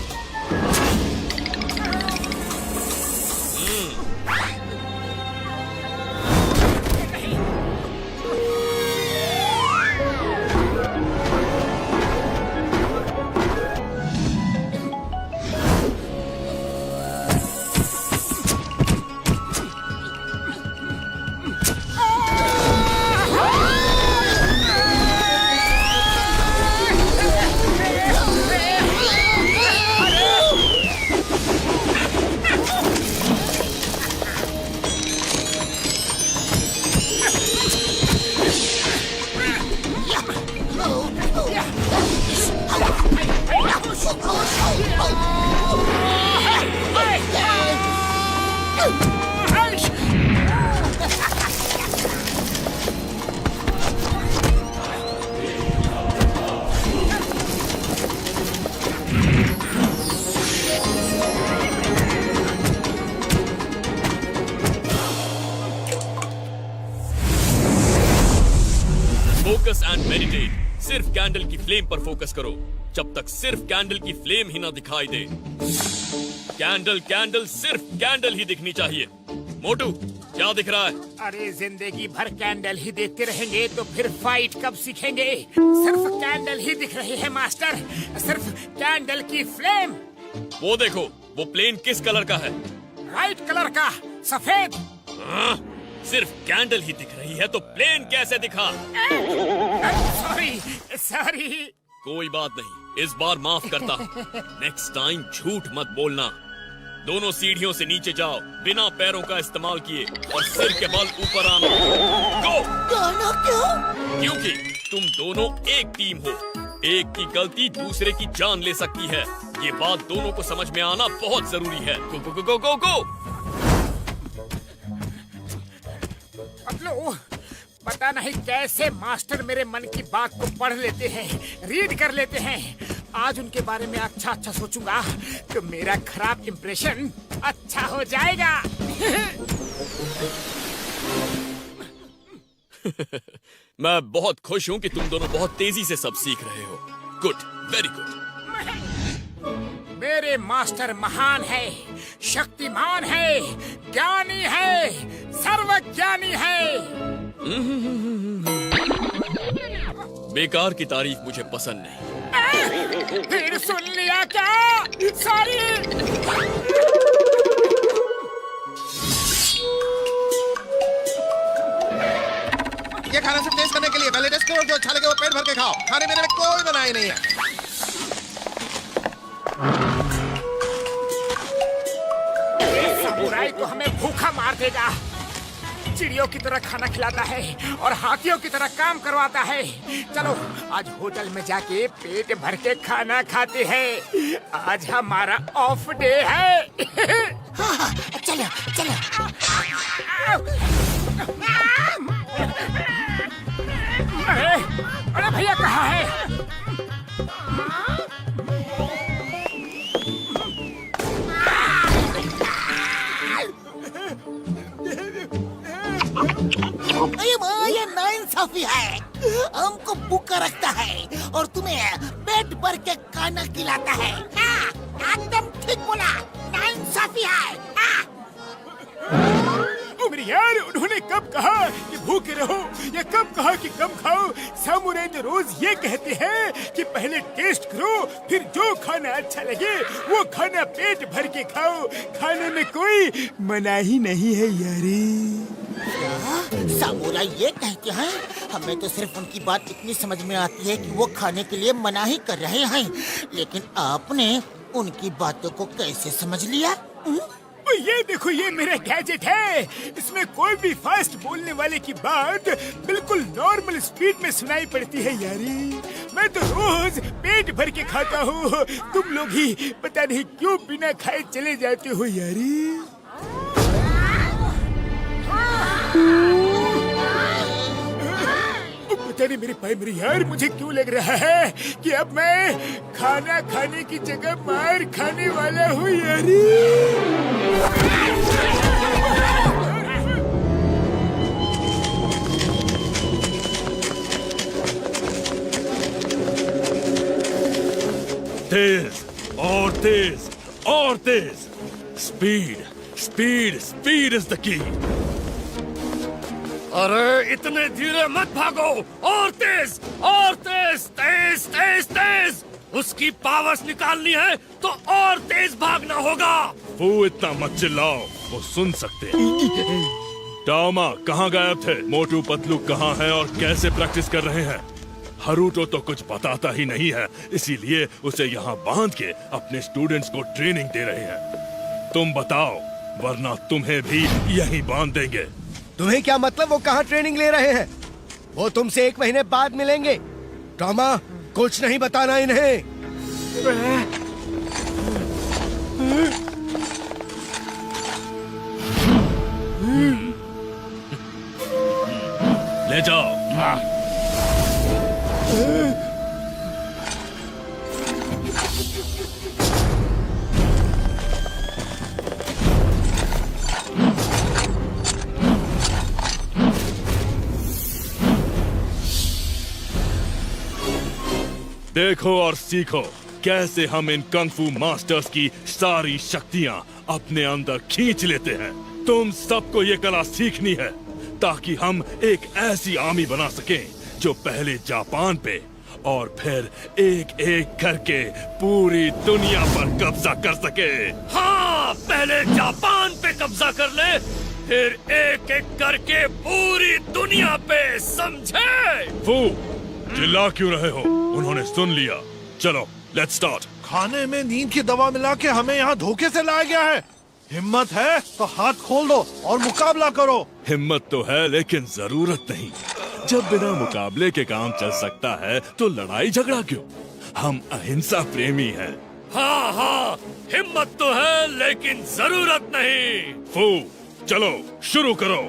Focus and meditate. सिर्फ कैंडल की फ्लेम पर फोकस करो जब तक सिर्फ कैंडल की फ्लेम ही ना दिखाई दे। कैंडल कैंडल सिर्फ कैंडल ही दिखनी चाहिए। मोटू, क्या दिख रहा है? अरे जिंदगी भर कैंडल ही देखते रहेंगे तो फिर फाइट कब सीखेंगे? सिर्फ कैंडल ही दिख रही है मास्टर, सिर्फ कैंडल की फ्लेम। वो देखो, वो प्लेन किस कलर का है? राइट कलर का, सफेद। सिर्फ कैंडल ही दिख रही है तो प्लेन कैसे दिखा? Sorry sorry. कोई बात नहीं, इस बार माफ करता हूँ। नेक्स्ट टाइम झूठ मत बोलना। दोनों सीढ़ियों से नीचे जाओ बिना पैरों का इस्तेमाल किए और सिर के बल ऊपर आना। गो! क्यों? क्योंकि तुम दोनों एक टीम हो। एक की गलती दूसरे की जान ले सकती है। ये बात दोनों को समझ में आना बहुत जरूरी है। गो गो गो गो गो। पतलू, पता नहीं कैसे मास्टर मेरे मन की बात को पढ़ लेते हैं, रीड कर लेते हैं। आज उनके बारे में अच्छा अच्छा सोचूंगा तो मेरा खराब इंप्रेशन अच्छा हो जाएगा। मैं बहुत खुश हूँ कि तुम दोनों बहुत तेजी से सब सीख रहे हो। Good, very good. मेरे मास्टर महान है, शक्तिमान है, ज्ञानी है, सर्वज्ञानी है। बेकार की तारीफ मुझे पसंद नहीं। फिर सुन लिया क्या? सॉरी। ये खाना सिर्फ टेस्ट करने के लिए, पहले टेस्ट करो, जो अच्छा लगे वो पेट भर के खाओ। खाने पीने में कोई बनाई नहीं है। सामुराई तो हमें भूखा मार देगा। चिड़ियों की तरह खाना खिलाता है और हाथियों की तरह काम करवाता है। चलो आज होटल में जाके पेट भर के खाना खाते हैं। आज हमारा ऑफ डे है। चलो चलो। अरे भैया कहाँ है? अरे माँ, ये नाइंसाफी है। हमको भूखा रखता है और तुम्हें पेट भर के खाना खिलाता है। एकदम ठीक बोला, नाइंसाफी है। मेरे यार, उन्होंने कब कहा कि भूखे रहो या कब कहा कि कम खाओ? सामुराई तो रोज ये कहते हैं कि पहले टेस्ट करो, फिर जो खाना अच्छा लगे वो खाना पेट भर के खाओ। खाने में कोई मनाही नहीं है यारी। सामुराई ये कहते हैं, हमें तो सिर्फ उनकी बात इतनी समझ में आती है कि वो खाने के लिए मनाही कर रहे हैं, लेकिन आपने उनकी बातों को कैसे समझ लिया? ये देखो, ये मेरा गैजेट है। इसमें कोई भी फास्ट बोलने वाले की बात बिल्कुल नॉर्मल स्पीड में सुनाई पड़ती है यारी। मैं तो रोज पेट भर के खाता हूँ। तुम लोग ही पता नहीं क्यों बिना खाए चले जाते हो यारी। पता नहीं मेरे भाई, मेरे यार, मुझे क्यों लग रहा है कि अब मैं खाना खाने की जगह मार खाने वाला हूँ यारी। तेज और तेज और तेज। Speed speed speed is the key. अरे इतने धीरे मत भागो, और तेज और तेज, तेज तेज तेज। उसकी पावर्स निकालनी है तो और तेज भागना होगा। वो इतना मत चिल्लाओ, वो सुन सकते हैं। टामा कहाँ गायब थे? मोटू पतलू कहाँ है और कैसे प्रैक्टिस कर रहे हैं? हरूटो तो कुछ बताता ही नहीं है, इसीलिए उसे यहाँ बांध के अपने स्टूडेंट्स को ट्रेनिंग दे रहे हैं। तुम बताओ, वरना तुम्हें भी यहीं बांध देंगे। तुम्हें क्या मतलब वो कहाँ ट्रेनिंग ले रहे हैं? वो तुमसे 1 महीने बाद मिलेंगे। टॉमा, कुछ नहीं बताना इन्हें। ले जाओ। देखो और सीखो कैसे हम इन कंगफू मास्टर्स की सारी शक्तियां अपने अंदर खींच लेते हैं। तुम सबको ये कला सीखनी है ताकि हम एक ऐसी आर्मी बना सकें जो पहले जापान पे और फिर एक एक करके पूरी दुनिया पर कब्जा कर सके। हाँ, पहले जापान पे कब्जा कर ले, फिर एक एक करके पूरी दुनिया पे, समझे? वो चिल्ला क्यों रहे हो? उन्होंने सुन लिया। चलो लेट्स स्टार्ट। खाने में नींद की दवा मिला के हमें यहाँ धोखे से लाया गया है। हिम्मत है तो हाथ खोल दो और मुकाबला करो। हिम्मत तो है लेकिन जरूरत नहीं। जब बिना मुकाबले के काम चल सकता है तो लड़ाई झगड़ा क्यों? हम अहिंसा प्रेमी हैं। हाँ हाँ, हिम्मत तो है लेकिन जरूरत नहीं। फू, चलो शुरू करो।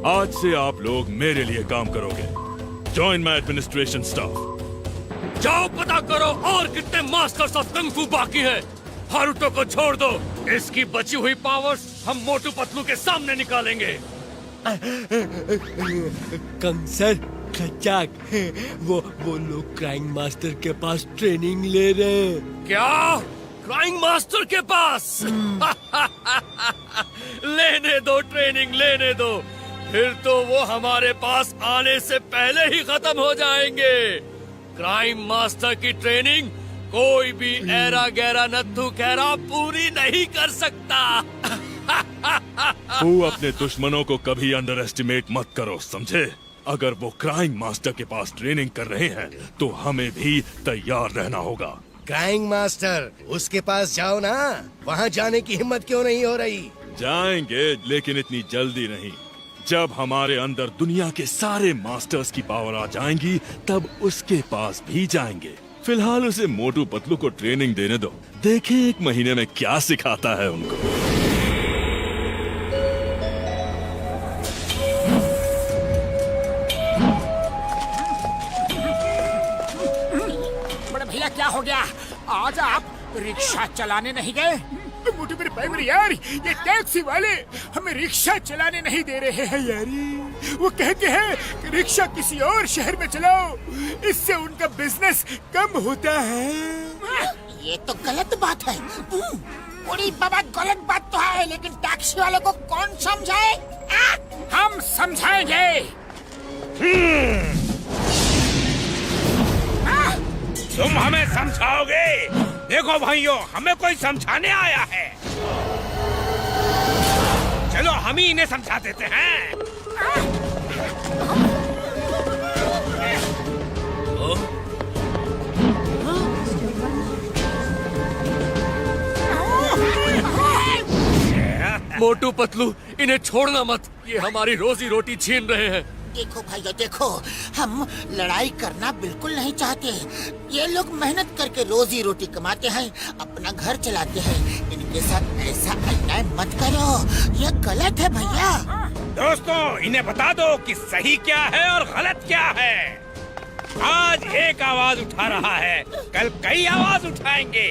आज से आप लोग मेरे लिए काम करोगे। Join my administration staff. जाओ पता करो और कितने मास्टर्स ऑफ कंग फू बाकी है। हारुतो को छोड़ दो, इसकी बची हुई पावर्स हम मोटू पतलू के सामने निकालेंगे। कंग सर, खचाक, वो लोग क्राइंग मास्टर के पास ट्रेनिंग ले रहे हैं। क्या? क्राइंग मास्टर के पास? लेने दो, ट्रेनिंग लेने दो, फिर तो वो हमारे पास आने से पहले ही खत्म हो जाएंगे। क्राइम मास्टर की ट्रेनिंग कोई भी ऐरा गैरा नत्थु खैरा पूरी नहीं कर सकता। तू अपने दुश्मनों को कभी अंडर एस्टिमेट मत करो, समझे? अगर वो क्राइम मास्टर के पास ट्रेनिंग कर रहे हैं तो हमें भी तैयार रहना होगा। क्राइंग मास्टर, उसके पास जाओ ना। वहाँ जाने की हिम्मत क्यों नहीं हो रही? जाएंगे, लेकिन इतनी जल्दी नहीं। जब हमारे अंदर दुनिया के सारे मास्टर्स की पावर आ जाएंगी तब उसके पास भी जाएंगे। फिलहाल उसे मोटू पतलू को ट्रेनिंग देने दो, देखें 1 महीने में क्या सिखाता है उनको। बड़े भैया क्या हो गया? आज आप रिक्शा चलाने नहीं गए? मोटू मेरे भाई मेरे यार, ये टैक्सी वाले हमें रिक्शा चलाने नहीं दे रहे हैं यारी। वो कहते हैं कि रिक्शा किसी और शहर में चलाओ, इससे उनका बिजनेस कम होता है। ये तो गलत बात है। बड़ी बाबा, गलत बात तो है, लेकिन टैक्सी वाले को कौन समझाए? हम समझाएंगे। तुम हमें समझाओगे? देखो भाइयों, हमें कोई समझाने आया है। चलो हम ही इन्हें समझा देते हैं। मोटू पतलू, इन्हें छोड़ना मत, ये हमारी रोजी रोटी छीन रहे हैं। देखो भैया देखो, हम लड़ाई करना बिल्कुल नहीं चाहते। ये लोग मेहनत करके रोजी रोटी कमाते हैं, अपना घर चलाते हैं। इनके साथ ऐसा अन्याय मत करो, ये गलत है भैया। दोस्तों, इन्हें बता दो कि सही क्या है और गलत क्या है। आज एक आवाज उठा रहा है, कल कई आवाज उठाएंगे।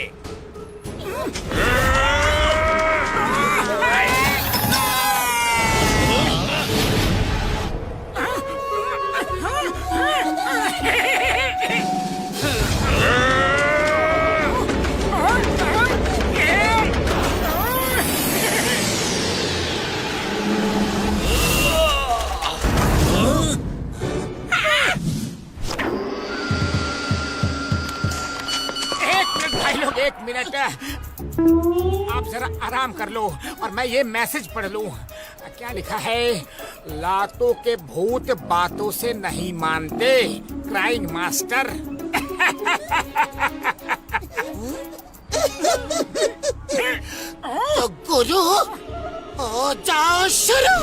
एक मिनट, आप जरा आराम कर लो और मैं ये मैसेज पढ़ लूं। क्या लिखा है? लातों के भूत बातों से नहीं मानते, क्राइंग मास्टर। तो गुरु हो जाओ शुरू।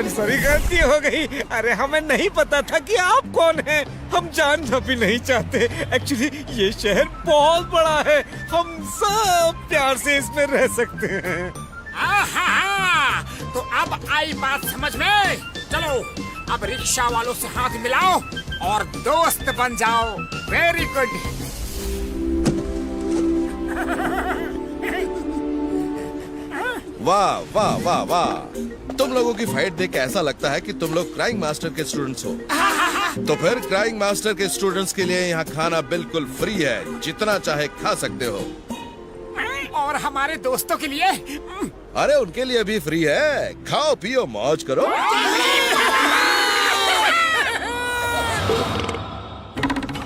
सॉरी, गलती हो गई। अरे हमें नहीं पता था कि आप कौन हैं। हम जानना भी नहीं चाहते। एक्चुअली ये शहर बहुत बड़ा है, हम सब प्यार से इसमें रह सकते हैं। तो अब आई बात समझ में। चलो अब रिक्शा वालों से हाथ मिलाओ और दोस्त बन जाओ। Very good. वाह वाह वाह वाह, तुम लोगों की फाइट देख के ऐसा लगता है कि तुम लोग क्राइंग मास्टर के स्टूडेंट्स हो। तो फिर क्राइंग मास्टर के स्टूडेंट्स के लिए यहाँ खाना बिल्कुल फ्री है, जितना चाहे खा सकते हो। और हमारे दोस्तों के लिए अरे उनके लिए भी फ्री है, खाओ पियो मौज करो।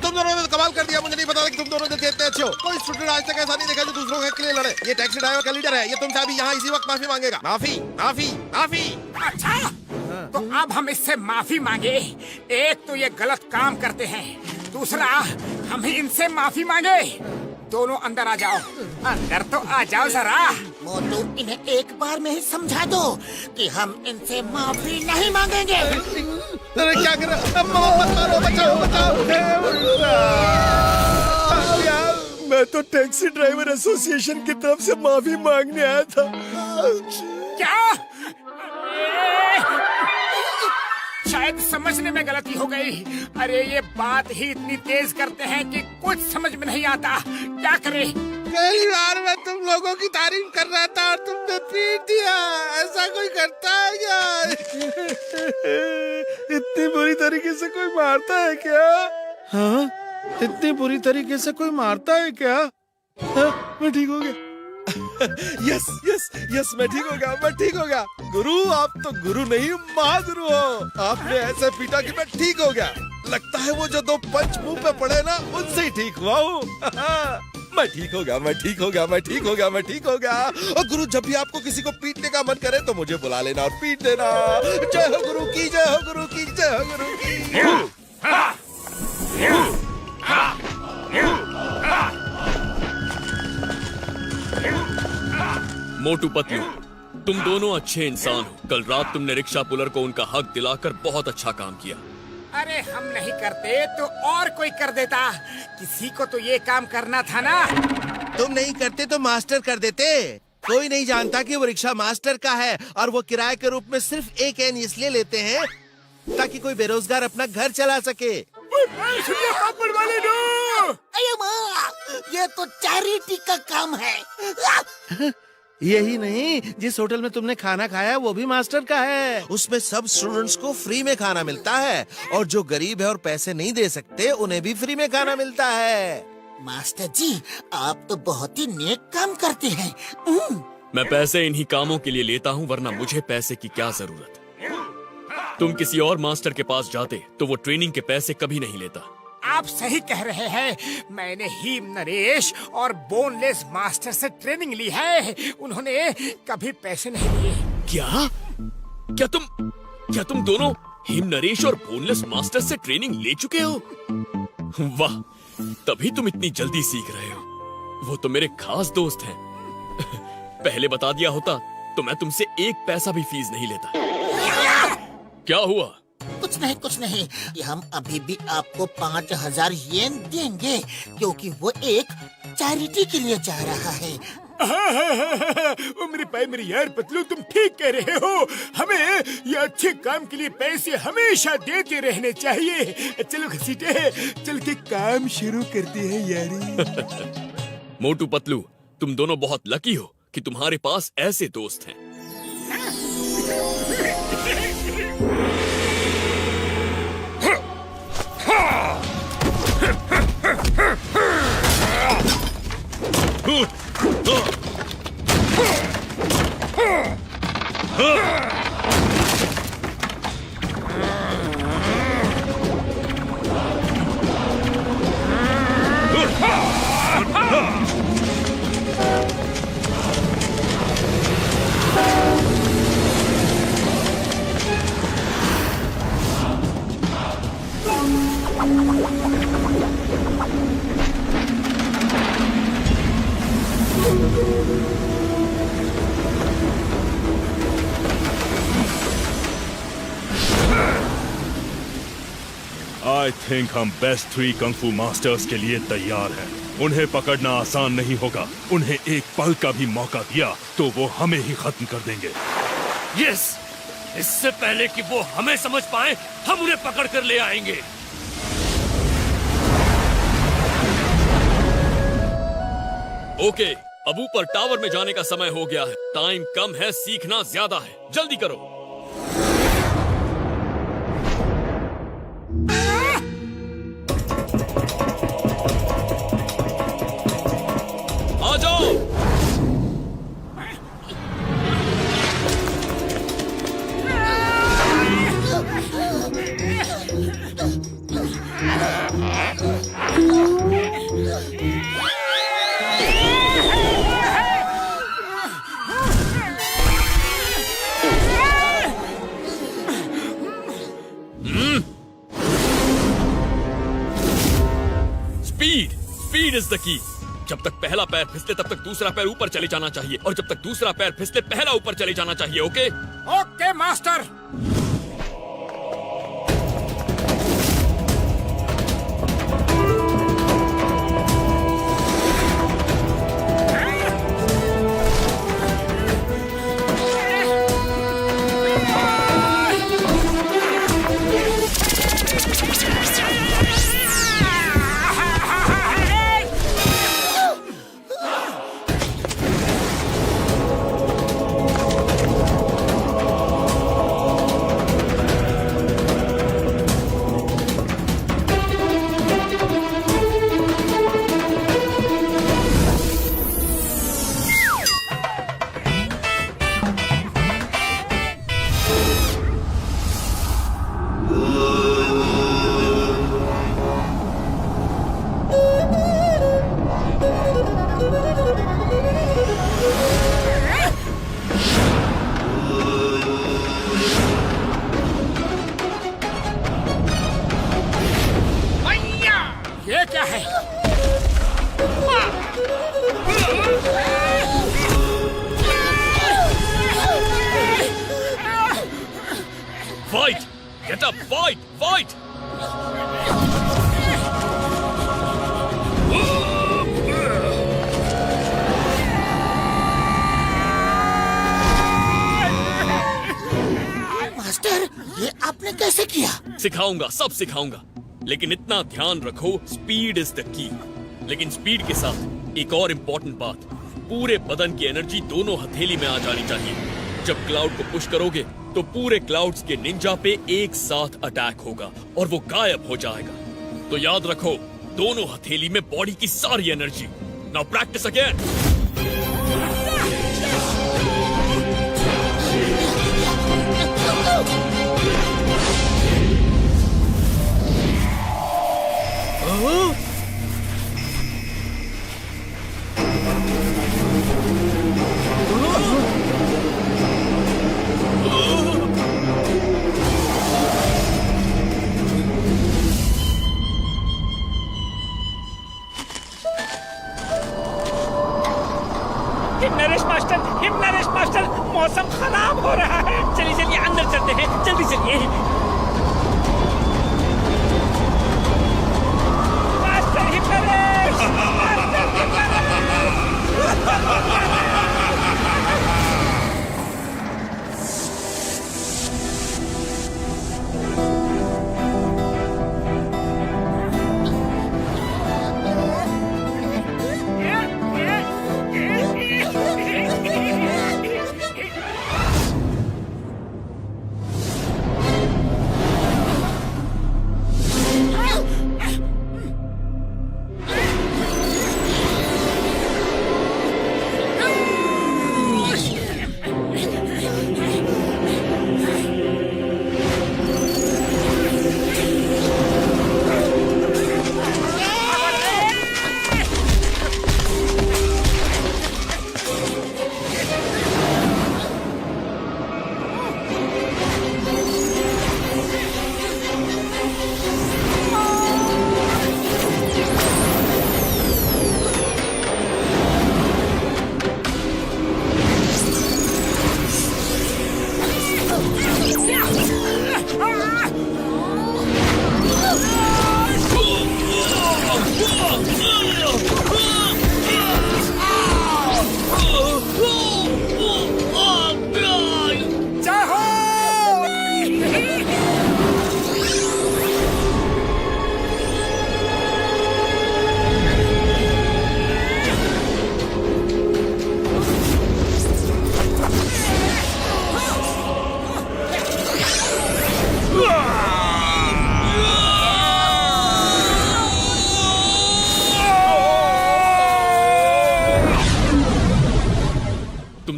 तुम दोनों ने तो कमाल कर दिया, मुझे नहीं पता था कि तुम दोनों इतने अच्छे हो। कोई स्टूडेंट आज तक ऐसा नहीं देखा जो दूसरों के लिए लड़े। ये टैक्सी ड्राइवर का लीडर है, ये तुमसे अभी यहाँ इसी वक्त माफी मांगेगा। माफी माफी माफी। अच्छा, तो अब हम इससे माफी मांगे। एक तो ये गलत काम करते हैं, दूसरा हम ही इनसे माफी मांगे। दोनों अंदर आ जाओ, अंदर तो आ जाओ जरा। मोटू, इन्हें एक बार में ही समझा दो कि हम इनसे माफी नहीं मांगेंगे। अरे क्या कर रहा? मत मारो, बचाओ बचाओ। मैं तो टैक्सी ड्राइवर एसोसिएशन की तरफ से माफी मांगने आया था। क्या? शायद समझने में गलती हो गई। अरे ये बात ही इतनी तेज करते हैं कि कुछ समझ में नहीं आता। क्या करें? पहली बार मैं तुम लोगों की तारीफ कर रहा था और तुमने पीट दिया। ऐसा कोई करता है क्या? इतनी बुरी तरीके से कोई मारता है क्या? हाँ, इतनी बुरी तरीके से कोई मारता है क्या? हाँ, मैं ठीक हो गया। यस यस यस, मैं ठीक हो गया, मैं ठीक हो गया। गुरु, आप तो गुरु नहीं महागुरु हो। आपने ऐसे पीटा कि मैं ठीक हो गया। लगता है वो जो 2 पंच मुंह पे पड़े ना, उनसे ही ठीक हुआ हूँ। मैं ठीक हो गया, मैं ठीक हो गया, मैं ठीक हो गया, मैं ठीक हो गया। और गुरु, जब भी आपको किसी को पीटने का मन करे तो मुझे बुला लेना और पीट देना। जय हो गुरु की, जय हो गुरु की, जय हो गुरु की। मोटू पतलू, तुम दोनों अच्छे इंसान हो। कल रात तुमने रिक्शा पुलर को उनका हक दिलाकर बहुत अच्छा काम किया। अरे हम नहीं करते तो और कोई कर देता। किसी को तो ये काम करना था ना। तुम नहीं करते तो मास्टर कर देते। कोई नहीं जानता कि वो रिक्शा मास्टर का है और वो किराए के रूप में सिर्फ 1 एन इसलिए लेते हैं ताकि कोई बेरोजगार अपना घर चला सके। पापड़ वाले दो। अये माँ, ये तो चैरिटी का काम है। यही नहीं, जिस होटल में तुमने खाना खाया वो भी मास्टर का है। उसमें सब स्टूडेंट्स को फ्री में खाना मिलता है और जो गरीब है और पैसे नहीं दे सकते उन्हें भी फ्री में खाना मिलता है। मास्टर जी, आप तो बहुत ही नेक काम करते हैं। मैं पैसे इन्हीं कामों के लिए लेता हूँ, वरना मुझे पैसे की क्या जरूरत। तुम किसी और मास्टर के पास जाते तो वो ट्रेनिंग के पैसे कभी नहीं लेता। आप सही कह रहे हैं। मैंने हीम नरेश और बोनलेस मास्टर से ट्रेनिंग ली है। उन्होंने कभी पैसे नहीं लिए। क्या तुम दोनों हीम नरेश और बोनलेस मास्टर से ट्रेनिंग ले चुके हो? वाह, तभी तुम इतनी जल्दी सीख रहे हो। वो तो मेरे खास दोस्त हैं। पहले बता दिया होता तो मैं तुमसे 1 पैसा भी फीस नहीं लेता। क्या हुआ? कुछ नहीं, ये हम अभी भी आपको 5000 येन देंगे क्योंकि वो एक चैरिटी के लिए जा रहा है। मेरे भाई, मेरी यार पतलू, तुम ठीक कह रहे हो। हमें ये अच्छे काम के लिए पैसे हमेशा देते रहने चाहिए। चलो घसीटे, चल के काम शुरू करते हैं यारी। मोटू पतलू, तुम दोनों बहुत लकी हो कि तुम्हारे पास ऐसे दोस्त हैं। आई थिंक हम बेस्ट 3 कंग फू मास्टर्स के लिए तैयार हैं। उन्हें पकड़ना आसान नहीं होगा। उन्हें एक पल का भी मौका दिया तो वो हमें ही खत्म कर देंगे। यस, इससे पहले कि वो हमें समझ पाए, हम उन्हें पकड़ कर ले आएंगे। ओके, अब ऊपर टावर में जाने का समय हो गया है। टाइम कम है, सीखना ज्यादा है। जल्दी करो। आ जाओ। स्पीड स्पीड इज द की। जब तक पहला पैर फिसले तब तक दूसरा पैर ऊपर चले जाना चाहिए, और जब तक दूसरा पैर फिसले पहला ऊपर चले जाना चाहिए। Okay okay master. ये क्या है? Fight, get up, fight fight. Master, ये आपने कैसे किया? सिखाऊंगा, सब सिखाऊंगा, लेकिन इतना ध्यान रखो, स्पीड इज द की। लेकिन स्पीड के साथ एक और इम्पोर्टेंट बात, पूरे बदन की एनर्जी दोनों हथेली में आ जानी चाहिए। जब क्लाउड को पुश करोगे तो पूरे क्लाउड्स के निंजा पे एक साथ अटैक होगा और वो गायब हो जाएगा। तो याद रखो, दोनों हथेली में बॉडी की सारी energy. Now practice again. Naresh master, मौसम खराब हो रहा है। चलिए चलिए अंदर चलते हैं, जल्दी चलिए। Master Himnaresh, master Himnaresh.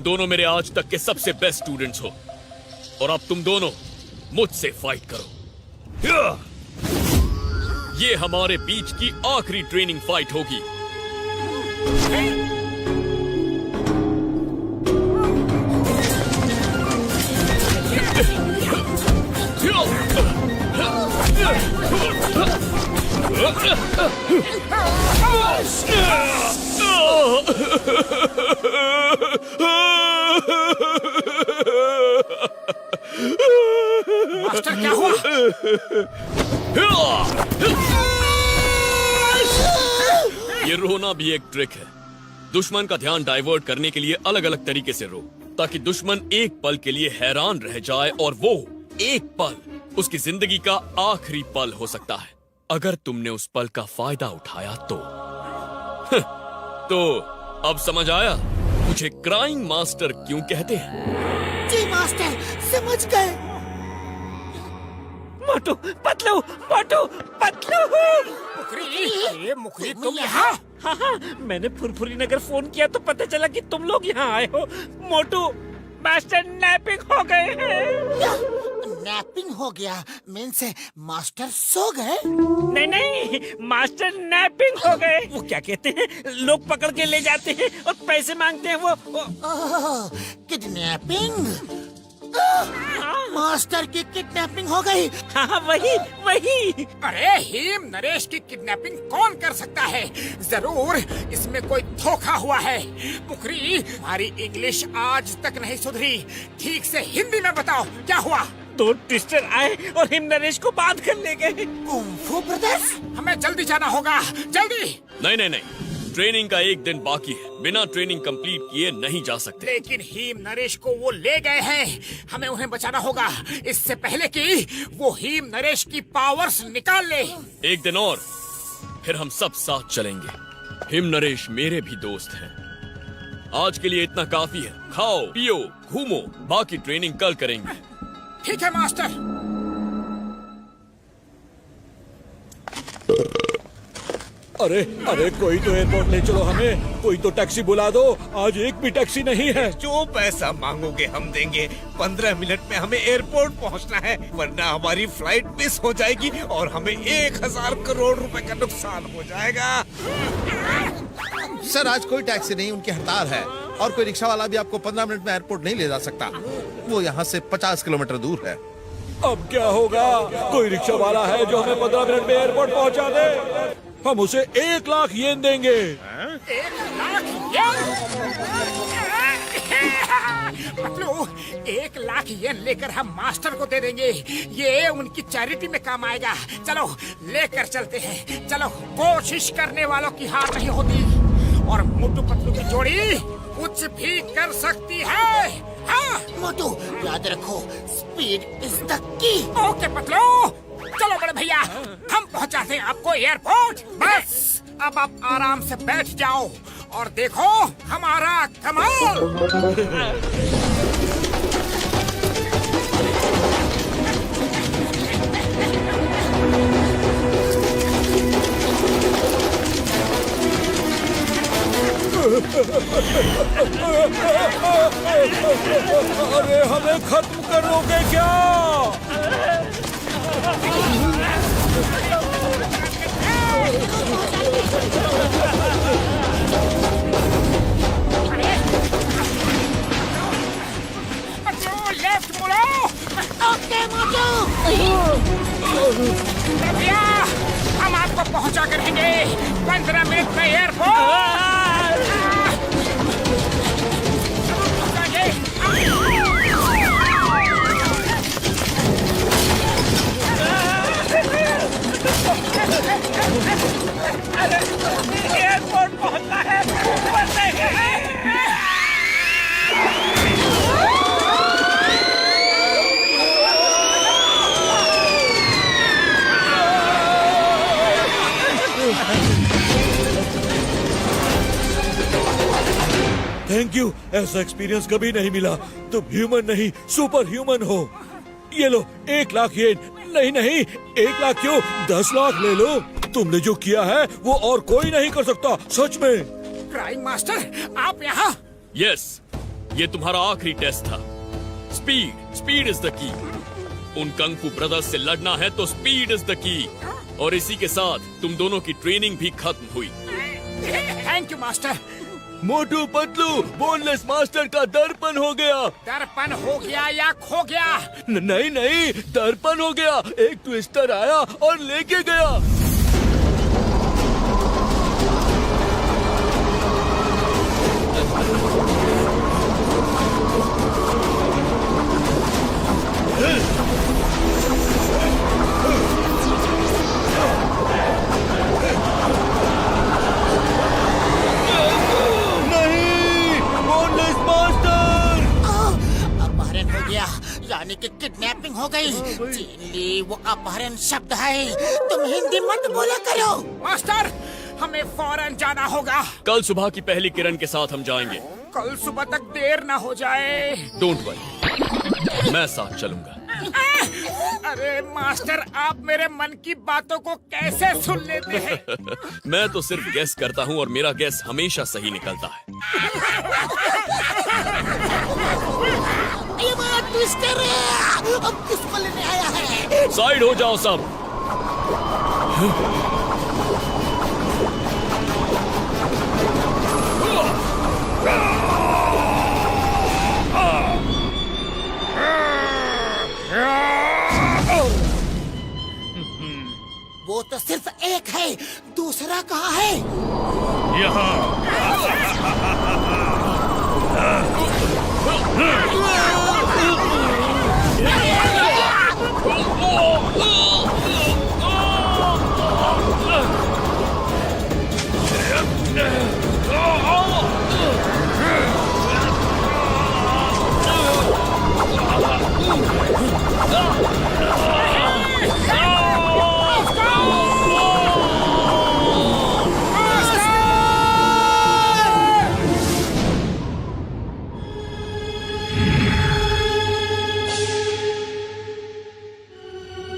दोनों मेरे आज तक के सबसे बेस्ट स्टूडेंट्स हो और अब तुम दोनों मुझसे फाइट करो। ये हमारे बीच की आखिरी ट्रेनिंग फाइट होगी। मास्टर क्या हुआ? ये रोना भी एक ट्रिक है। दुश्मन का ध्यान डाइवर्ट करने के लिए अलग अलग तरीके से रो, ताकि दुश्मन एक पल के लिए हैरान रह जाए और वो एक पल उसकी जिंदगी का आखिरी पल हो सकता है। अगर तुमने उस पल का फायदा उठाया तो अब समझ आया मुझे क्राइंग मास्टर क्यों कहते हैं। जी मास्टर, समझ गए। मोटू पतलू, मोटू पतलू। मुखरी, ये मुखरी तुम यहाँ? हाँ हाँ, मैंने फुरफुरी नगर फोन किया तो पता चला कि तुम लोग यहाँ आए हो। मोटू, मास्टर नैपिंग हो गए हैं। नैपिंग हो गया मीन्स मास्टर सो गए? नहीं नहीं, मास्टर नैपिंग हो गए। वो क्या कहते हैं, लोग पकड़ के ले जाते हैं और पैसे मांगते हैं वो किडनैपिंग? मास्टर की किडनैपिंग हो गई। हाँ वही वही। अरे हीम नरेश की किडनैपिंग कौन कर सकता है? जरूर इसमें कोई धोखा हुआ है। मुखरी, तुम्हारी इंग्लिश आज तक नहीं सुधरी। ठीक से हिंदी में बताओ क्या हुआ? 2 ट्विस्टर आए और हिम नरेश को बांध कर ले गए। Kung fu brothers? हमें जल्दी जाना होगा, जल्दी। नहीं नहीं नहीं, ट्रेनिंग का एक दिन बाकी है। बिना ट्रेनिंग कंप्लीट किए नहीं जा सकते। लेकिन हीम नरेश को वो ले गए हैं, हमें उन्हें बचाना होगा इससे पहले कि वो हीम नरेश की पावर्स निकाल ले। एक दिन और फिर हम सब साथ चलेंगे। हिम नरेश मेरे भी दोस्त हैं। आज के लिए इतना काफी है। खाओ पियो घूमो, बाकी ट्रेनिंग कल करेंगे। ठीक है मास्टर। अरे अरे, कोई तो एयरपोर्ट ले चलो हमें, कोई तो टैक्सी बुला दो। आज एक भी टैक्सी नहीं है। जो पैसा मांगोगे हम देंगे। 15 मिनट में हमें एयरपोर्ट पहुंचना है, वरना हमारी फ्लाइट मिस हो जाएगी और हमें 1000 करोड़ रुपए का नुकसान हो जाएगा। सर आज कोई टैक्सी नहीं, उनकी हड़ताल है और कोई रिक्शा वाला भी आपको 15 मिनट में एयरपोर्ट नहीं ले जा सकता। वो यहाँ से 50 किलोमीटर दूर है। अब क्या होगा? कोई रिक्शा वाला है जो हमें 15 मिनट में एयरपोर्ट पहुंचा दे? हम उसे 1 लाख येन देंगे। 1 लाख येन? पतलू, 1 लाख येन लेकर हम मास्टर को दे देंगे। ये उनकी चैरिटी में काम आएगा। चलो लेकर चलते हैं। चलो, कोशिश करने वालों की हार नहीं होती और मोटू पतलू की जोड़ी कुछ भी कर सकती है। हाँ मोटू, याद रखो, स्पीड इज द की। ओके पतलू, चलो बड़े भैया, हम पहुंचाते हैं आपको एयरपोर्ट। बस अब आप आराम से बैठ जाओ और देखो हमारा कमाल। अरे हमें खत्म करोगे क्या? लेफ्ट मुड़ो। ओके मोटू। भैया, हम आपको पहुंचा कर रहेंगे 15 मिनट में एयरपोर्ट। एयरपोर्ट पहुंचना है। थैंक यू, ऐसा एक्सपीरियंस कभी नहीं मिला। तुम ह्यूमन नहीं, सुपर ह्यूमन हो। ये लो 1 लाख येन। नहीं नहीं, 1 लाख क्यों, 10 लाख ले लो। तुमने जो किया है वो और कोई नहीं कर सकता, सच में। क्राइम मास्टर, आप यहाँ? यस, ये तुम्हारा आखिरी टेस्ट था। स्पीड इज द की। उन कंग-फू ब्रदर्स से लड़ना है तो स्पीड इज द की। और इसी के साथ तुम दोनों की ट्रेनिंग भी खत्म हुई। Thank you master. Motu Patlu, boneless master का दर्पण हो गया। दर्पण हो गया या खो गया? नहीं नहीं, दर्पण हो गया। एक ट्विस्टर आया और लेके गया। किडनैपिंग हो गई। चीनली वो अपहरण शब्द है, तुम हिंदी मत बोला करो। मास्टर, हमें फौरन जाना होगा। कल सुबह की पहली किरण के साथ हम जाएंगे। कल सुबह तक देर ना हो जाए। डोंट वरी, मैं साथ चलूंगा। अरे मास्टर, आप मेरे मन की बातों को कैसे सुन लेते हैं? मैं तो सिर्फ गेस करता हूँ और मेरा गेस हमेशा सही निकलता है। ये बात ट्विस्टर है। अब किसको लेने आया है? साइड हो जाओ सब। वो तो सिर्फ एक है, दूसरा कहाँ है?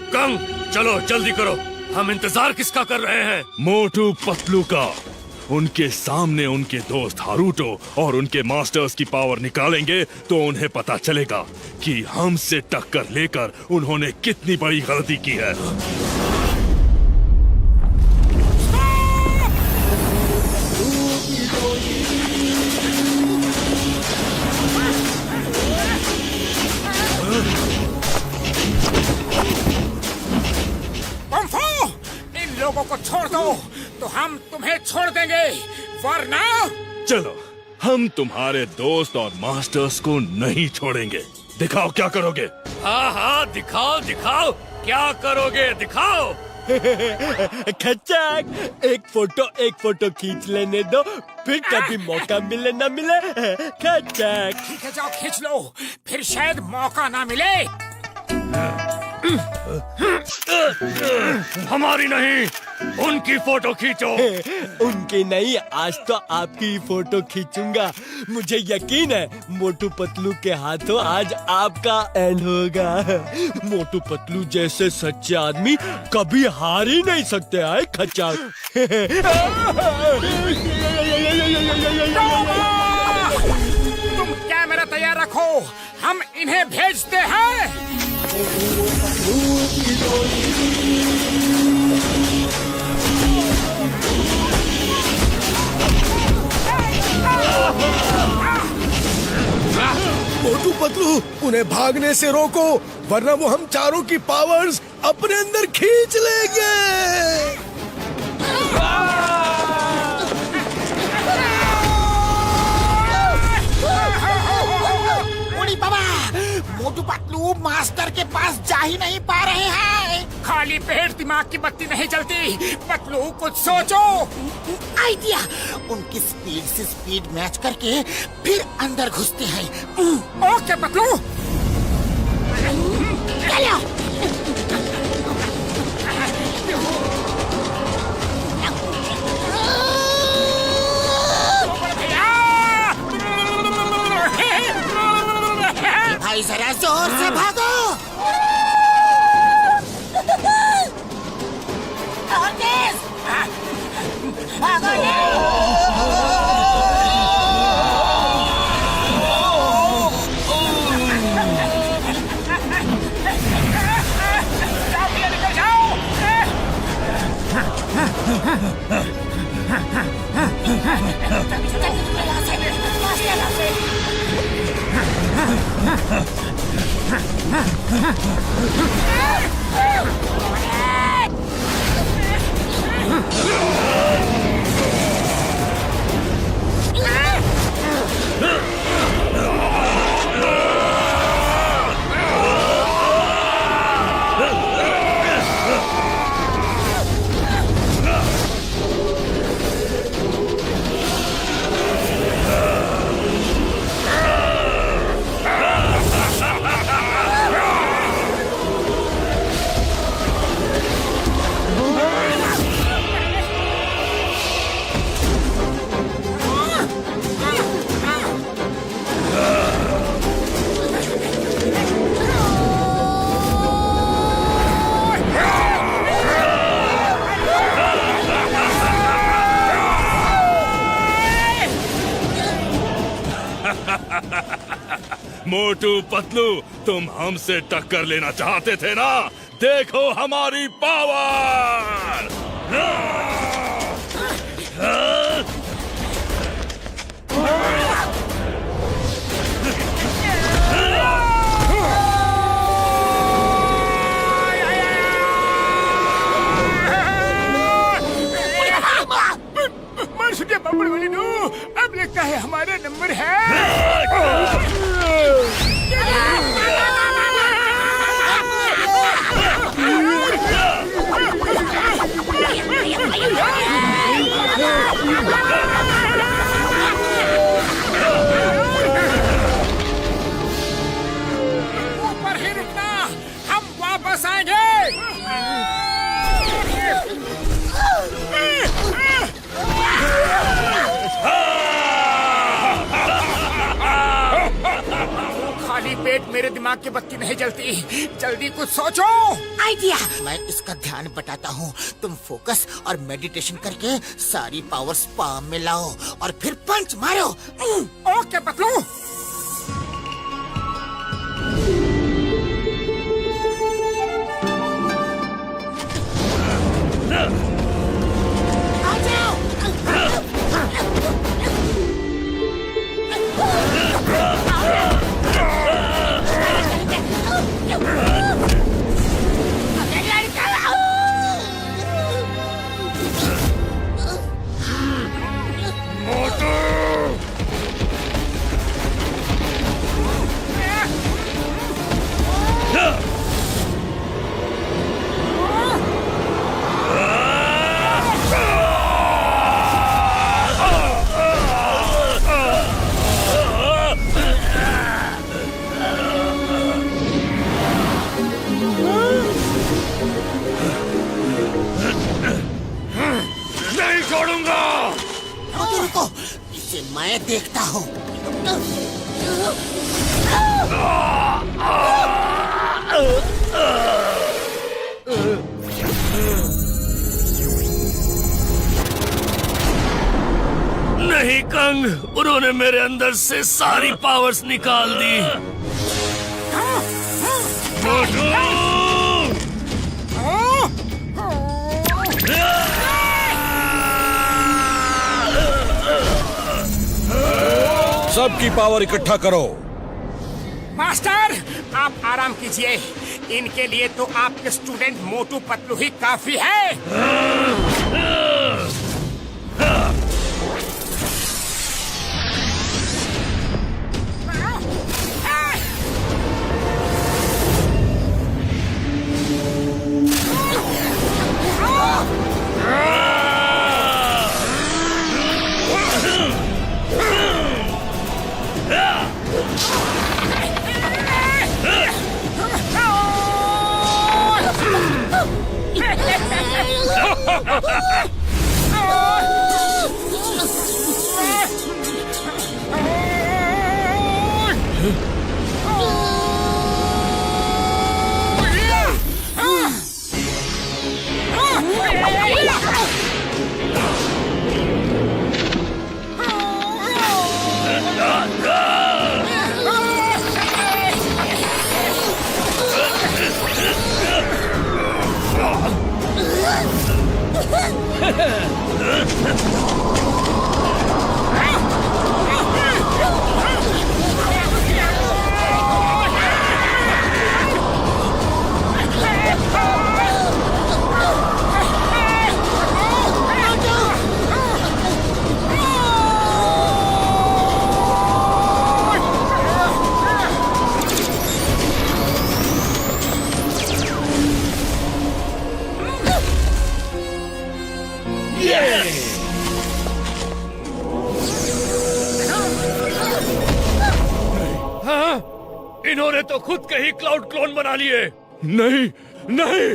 कंग, चलो जल्दी करो, हम इंतजार किसका कर रहे हैं? मोटू पतलू का। उनके सामने उनके दोस्त हारूटो और उनके मास्टर्स की पावर निकालेंगे तो उन्हें पता चलेगा कि हमसे टक्कर लेकर उन्होंने कितनी बड़ी गलती की है। इन लोगों को छोड़ दो तो हम तुम्हें छोड़ देंगे, वरना चलो, हम तुम्हारे दोस्त और मास्टर्स को नहीं छोड़ेंगे। दिखाओ क्या करोगे। हाँ हाँ, दिखाओ दिखाओ, क्या करोगे दिखाओ। खच्चक, एक फोटो खींच लेने दो, फिर कभी मौका मिले ना मिले। खच्चक, ठीक है, जाओ खींच लो, फिर शायद मौका ना मिले। हमारी नहीं, उनकी फोटो खींचो। उनकी नहीं, आज तो आपकी ही फोटो खींचूंगा। मुझे यकीन है मोटू पतलू के हाथों आज आपका एंड होगा। मोटू पतलू जैसे सच्चे आदमी कभी हार ही नहीं सकते हैं खच्चक। तुम कैमरा तैयार रखो, हम इन्हें भेजते हैं। मोटू पतलू, उन्हें भागने से रोको, वरना वो हम चारों की पावर्स अपने अंदर खींच लेंगे। उड़ी बाबा, मोटू पतलू मास्टर के पास जा ही नहीं पा रहे हैं। खाली पेट दिमाग की बत्ती नहीं जलती। पतलू, कुछ सोचो। आइडिया, उनकी स्पीड से स्पीड मैच करके फिर अंदर घुसते हैं। ओके पतलू। चलो। भाई जरा जोर से भागो। मोटू पतलू, तुम हमसे टक्कर लेना चाहते थे ना? देखो हमारी पावर! बब्बर वाली नो, अब लगता है हमारा नंबर है। ऊपर ही रुकना, हम वापस आएंगे। खाली पेट मेरे दिमाग की बत्ती नहीं जलती, जल्दी कुछ सोचो। आइडिया, मैं इसका ध्यान बटाता हूँ, तुम फोकस और मेडिटेशन करके सारी पावर्स पाम में लाओ और फिर पंच मारो। ओके पतलू। रुको, इसे मैं देखता हूँ। नहीं कंग, उन्होंने मेरे अंदर से सारी पावर्स निकाल दी। सबकी पावर इकट्ठा करो। मास्टर, आप आराम कीजिए, इनके लिए तो आपके स्टूडेंट मोटू पतलू ही काफी है। इन्होंने तो खुद के ही क्लाउड क्लोन बना लिए। नहीं नहीं,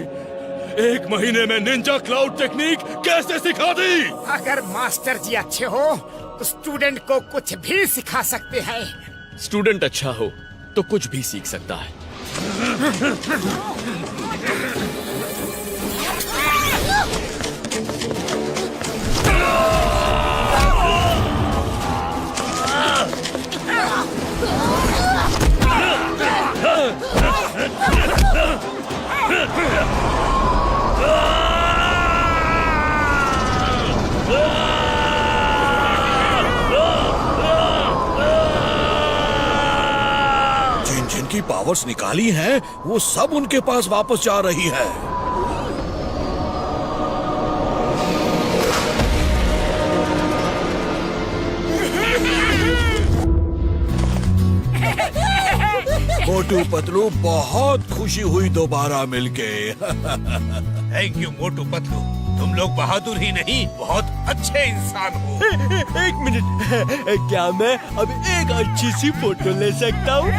1 महीने में निंजा क्लाउड टेक्निक कैसे सिखा दी? अगर मास्टर जी अच्छे हो तो स्टूडेंट को कुछ भी सिखा सकते हैं। स्टूडेंट अच्छा हो तो कुछ भी सीख सकता है। पावर्स निकाली हैं, वो सब उनके पास वापस जा रही है। मोटू पतलू, बहुत खुशी हुई दोबारा मिलके। थैंक यू मोटू पतलू, तुम लोग बहादुर ही नहीं बहुत अच्छे इंसान हो। एक मिनट, क्या मैं अब एक अच्छी सी फोटो ले सकता हूँ?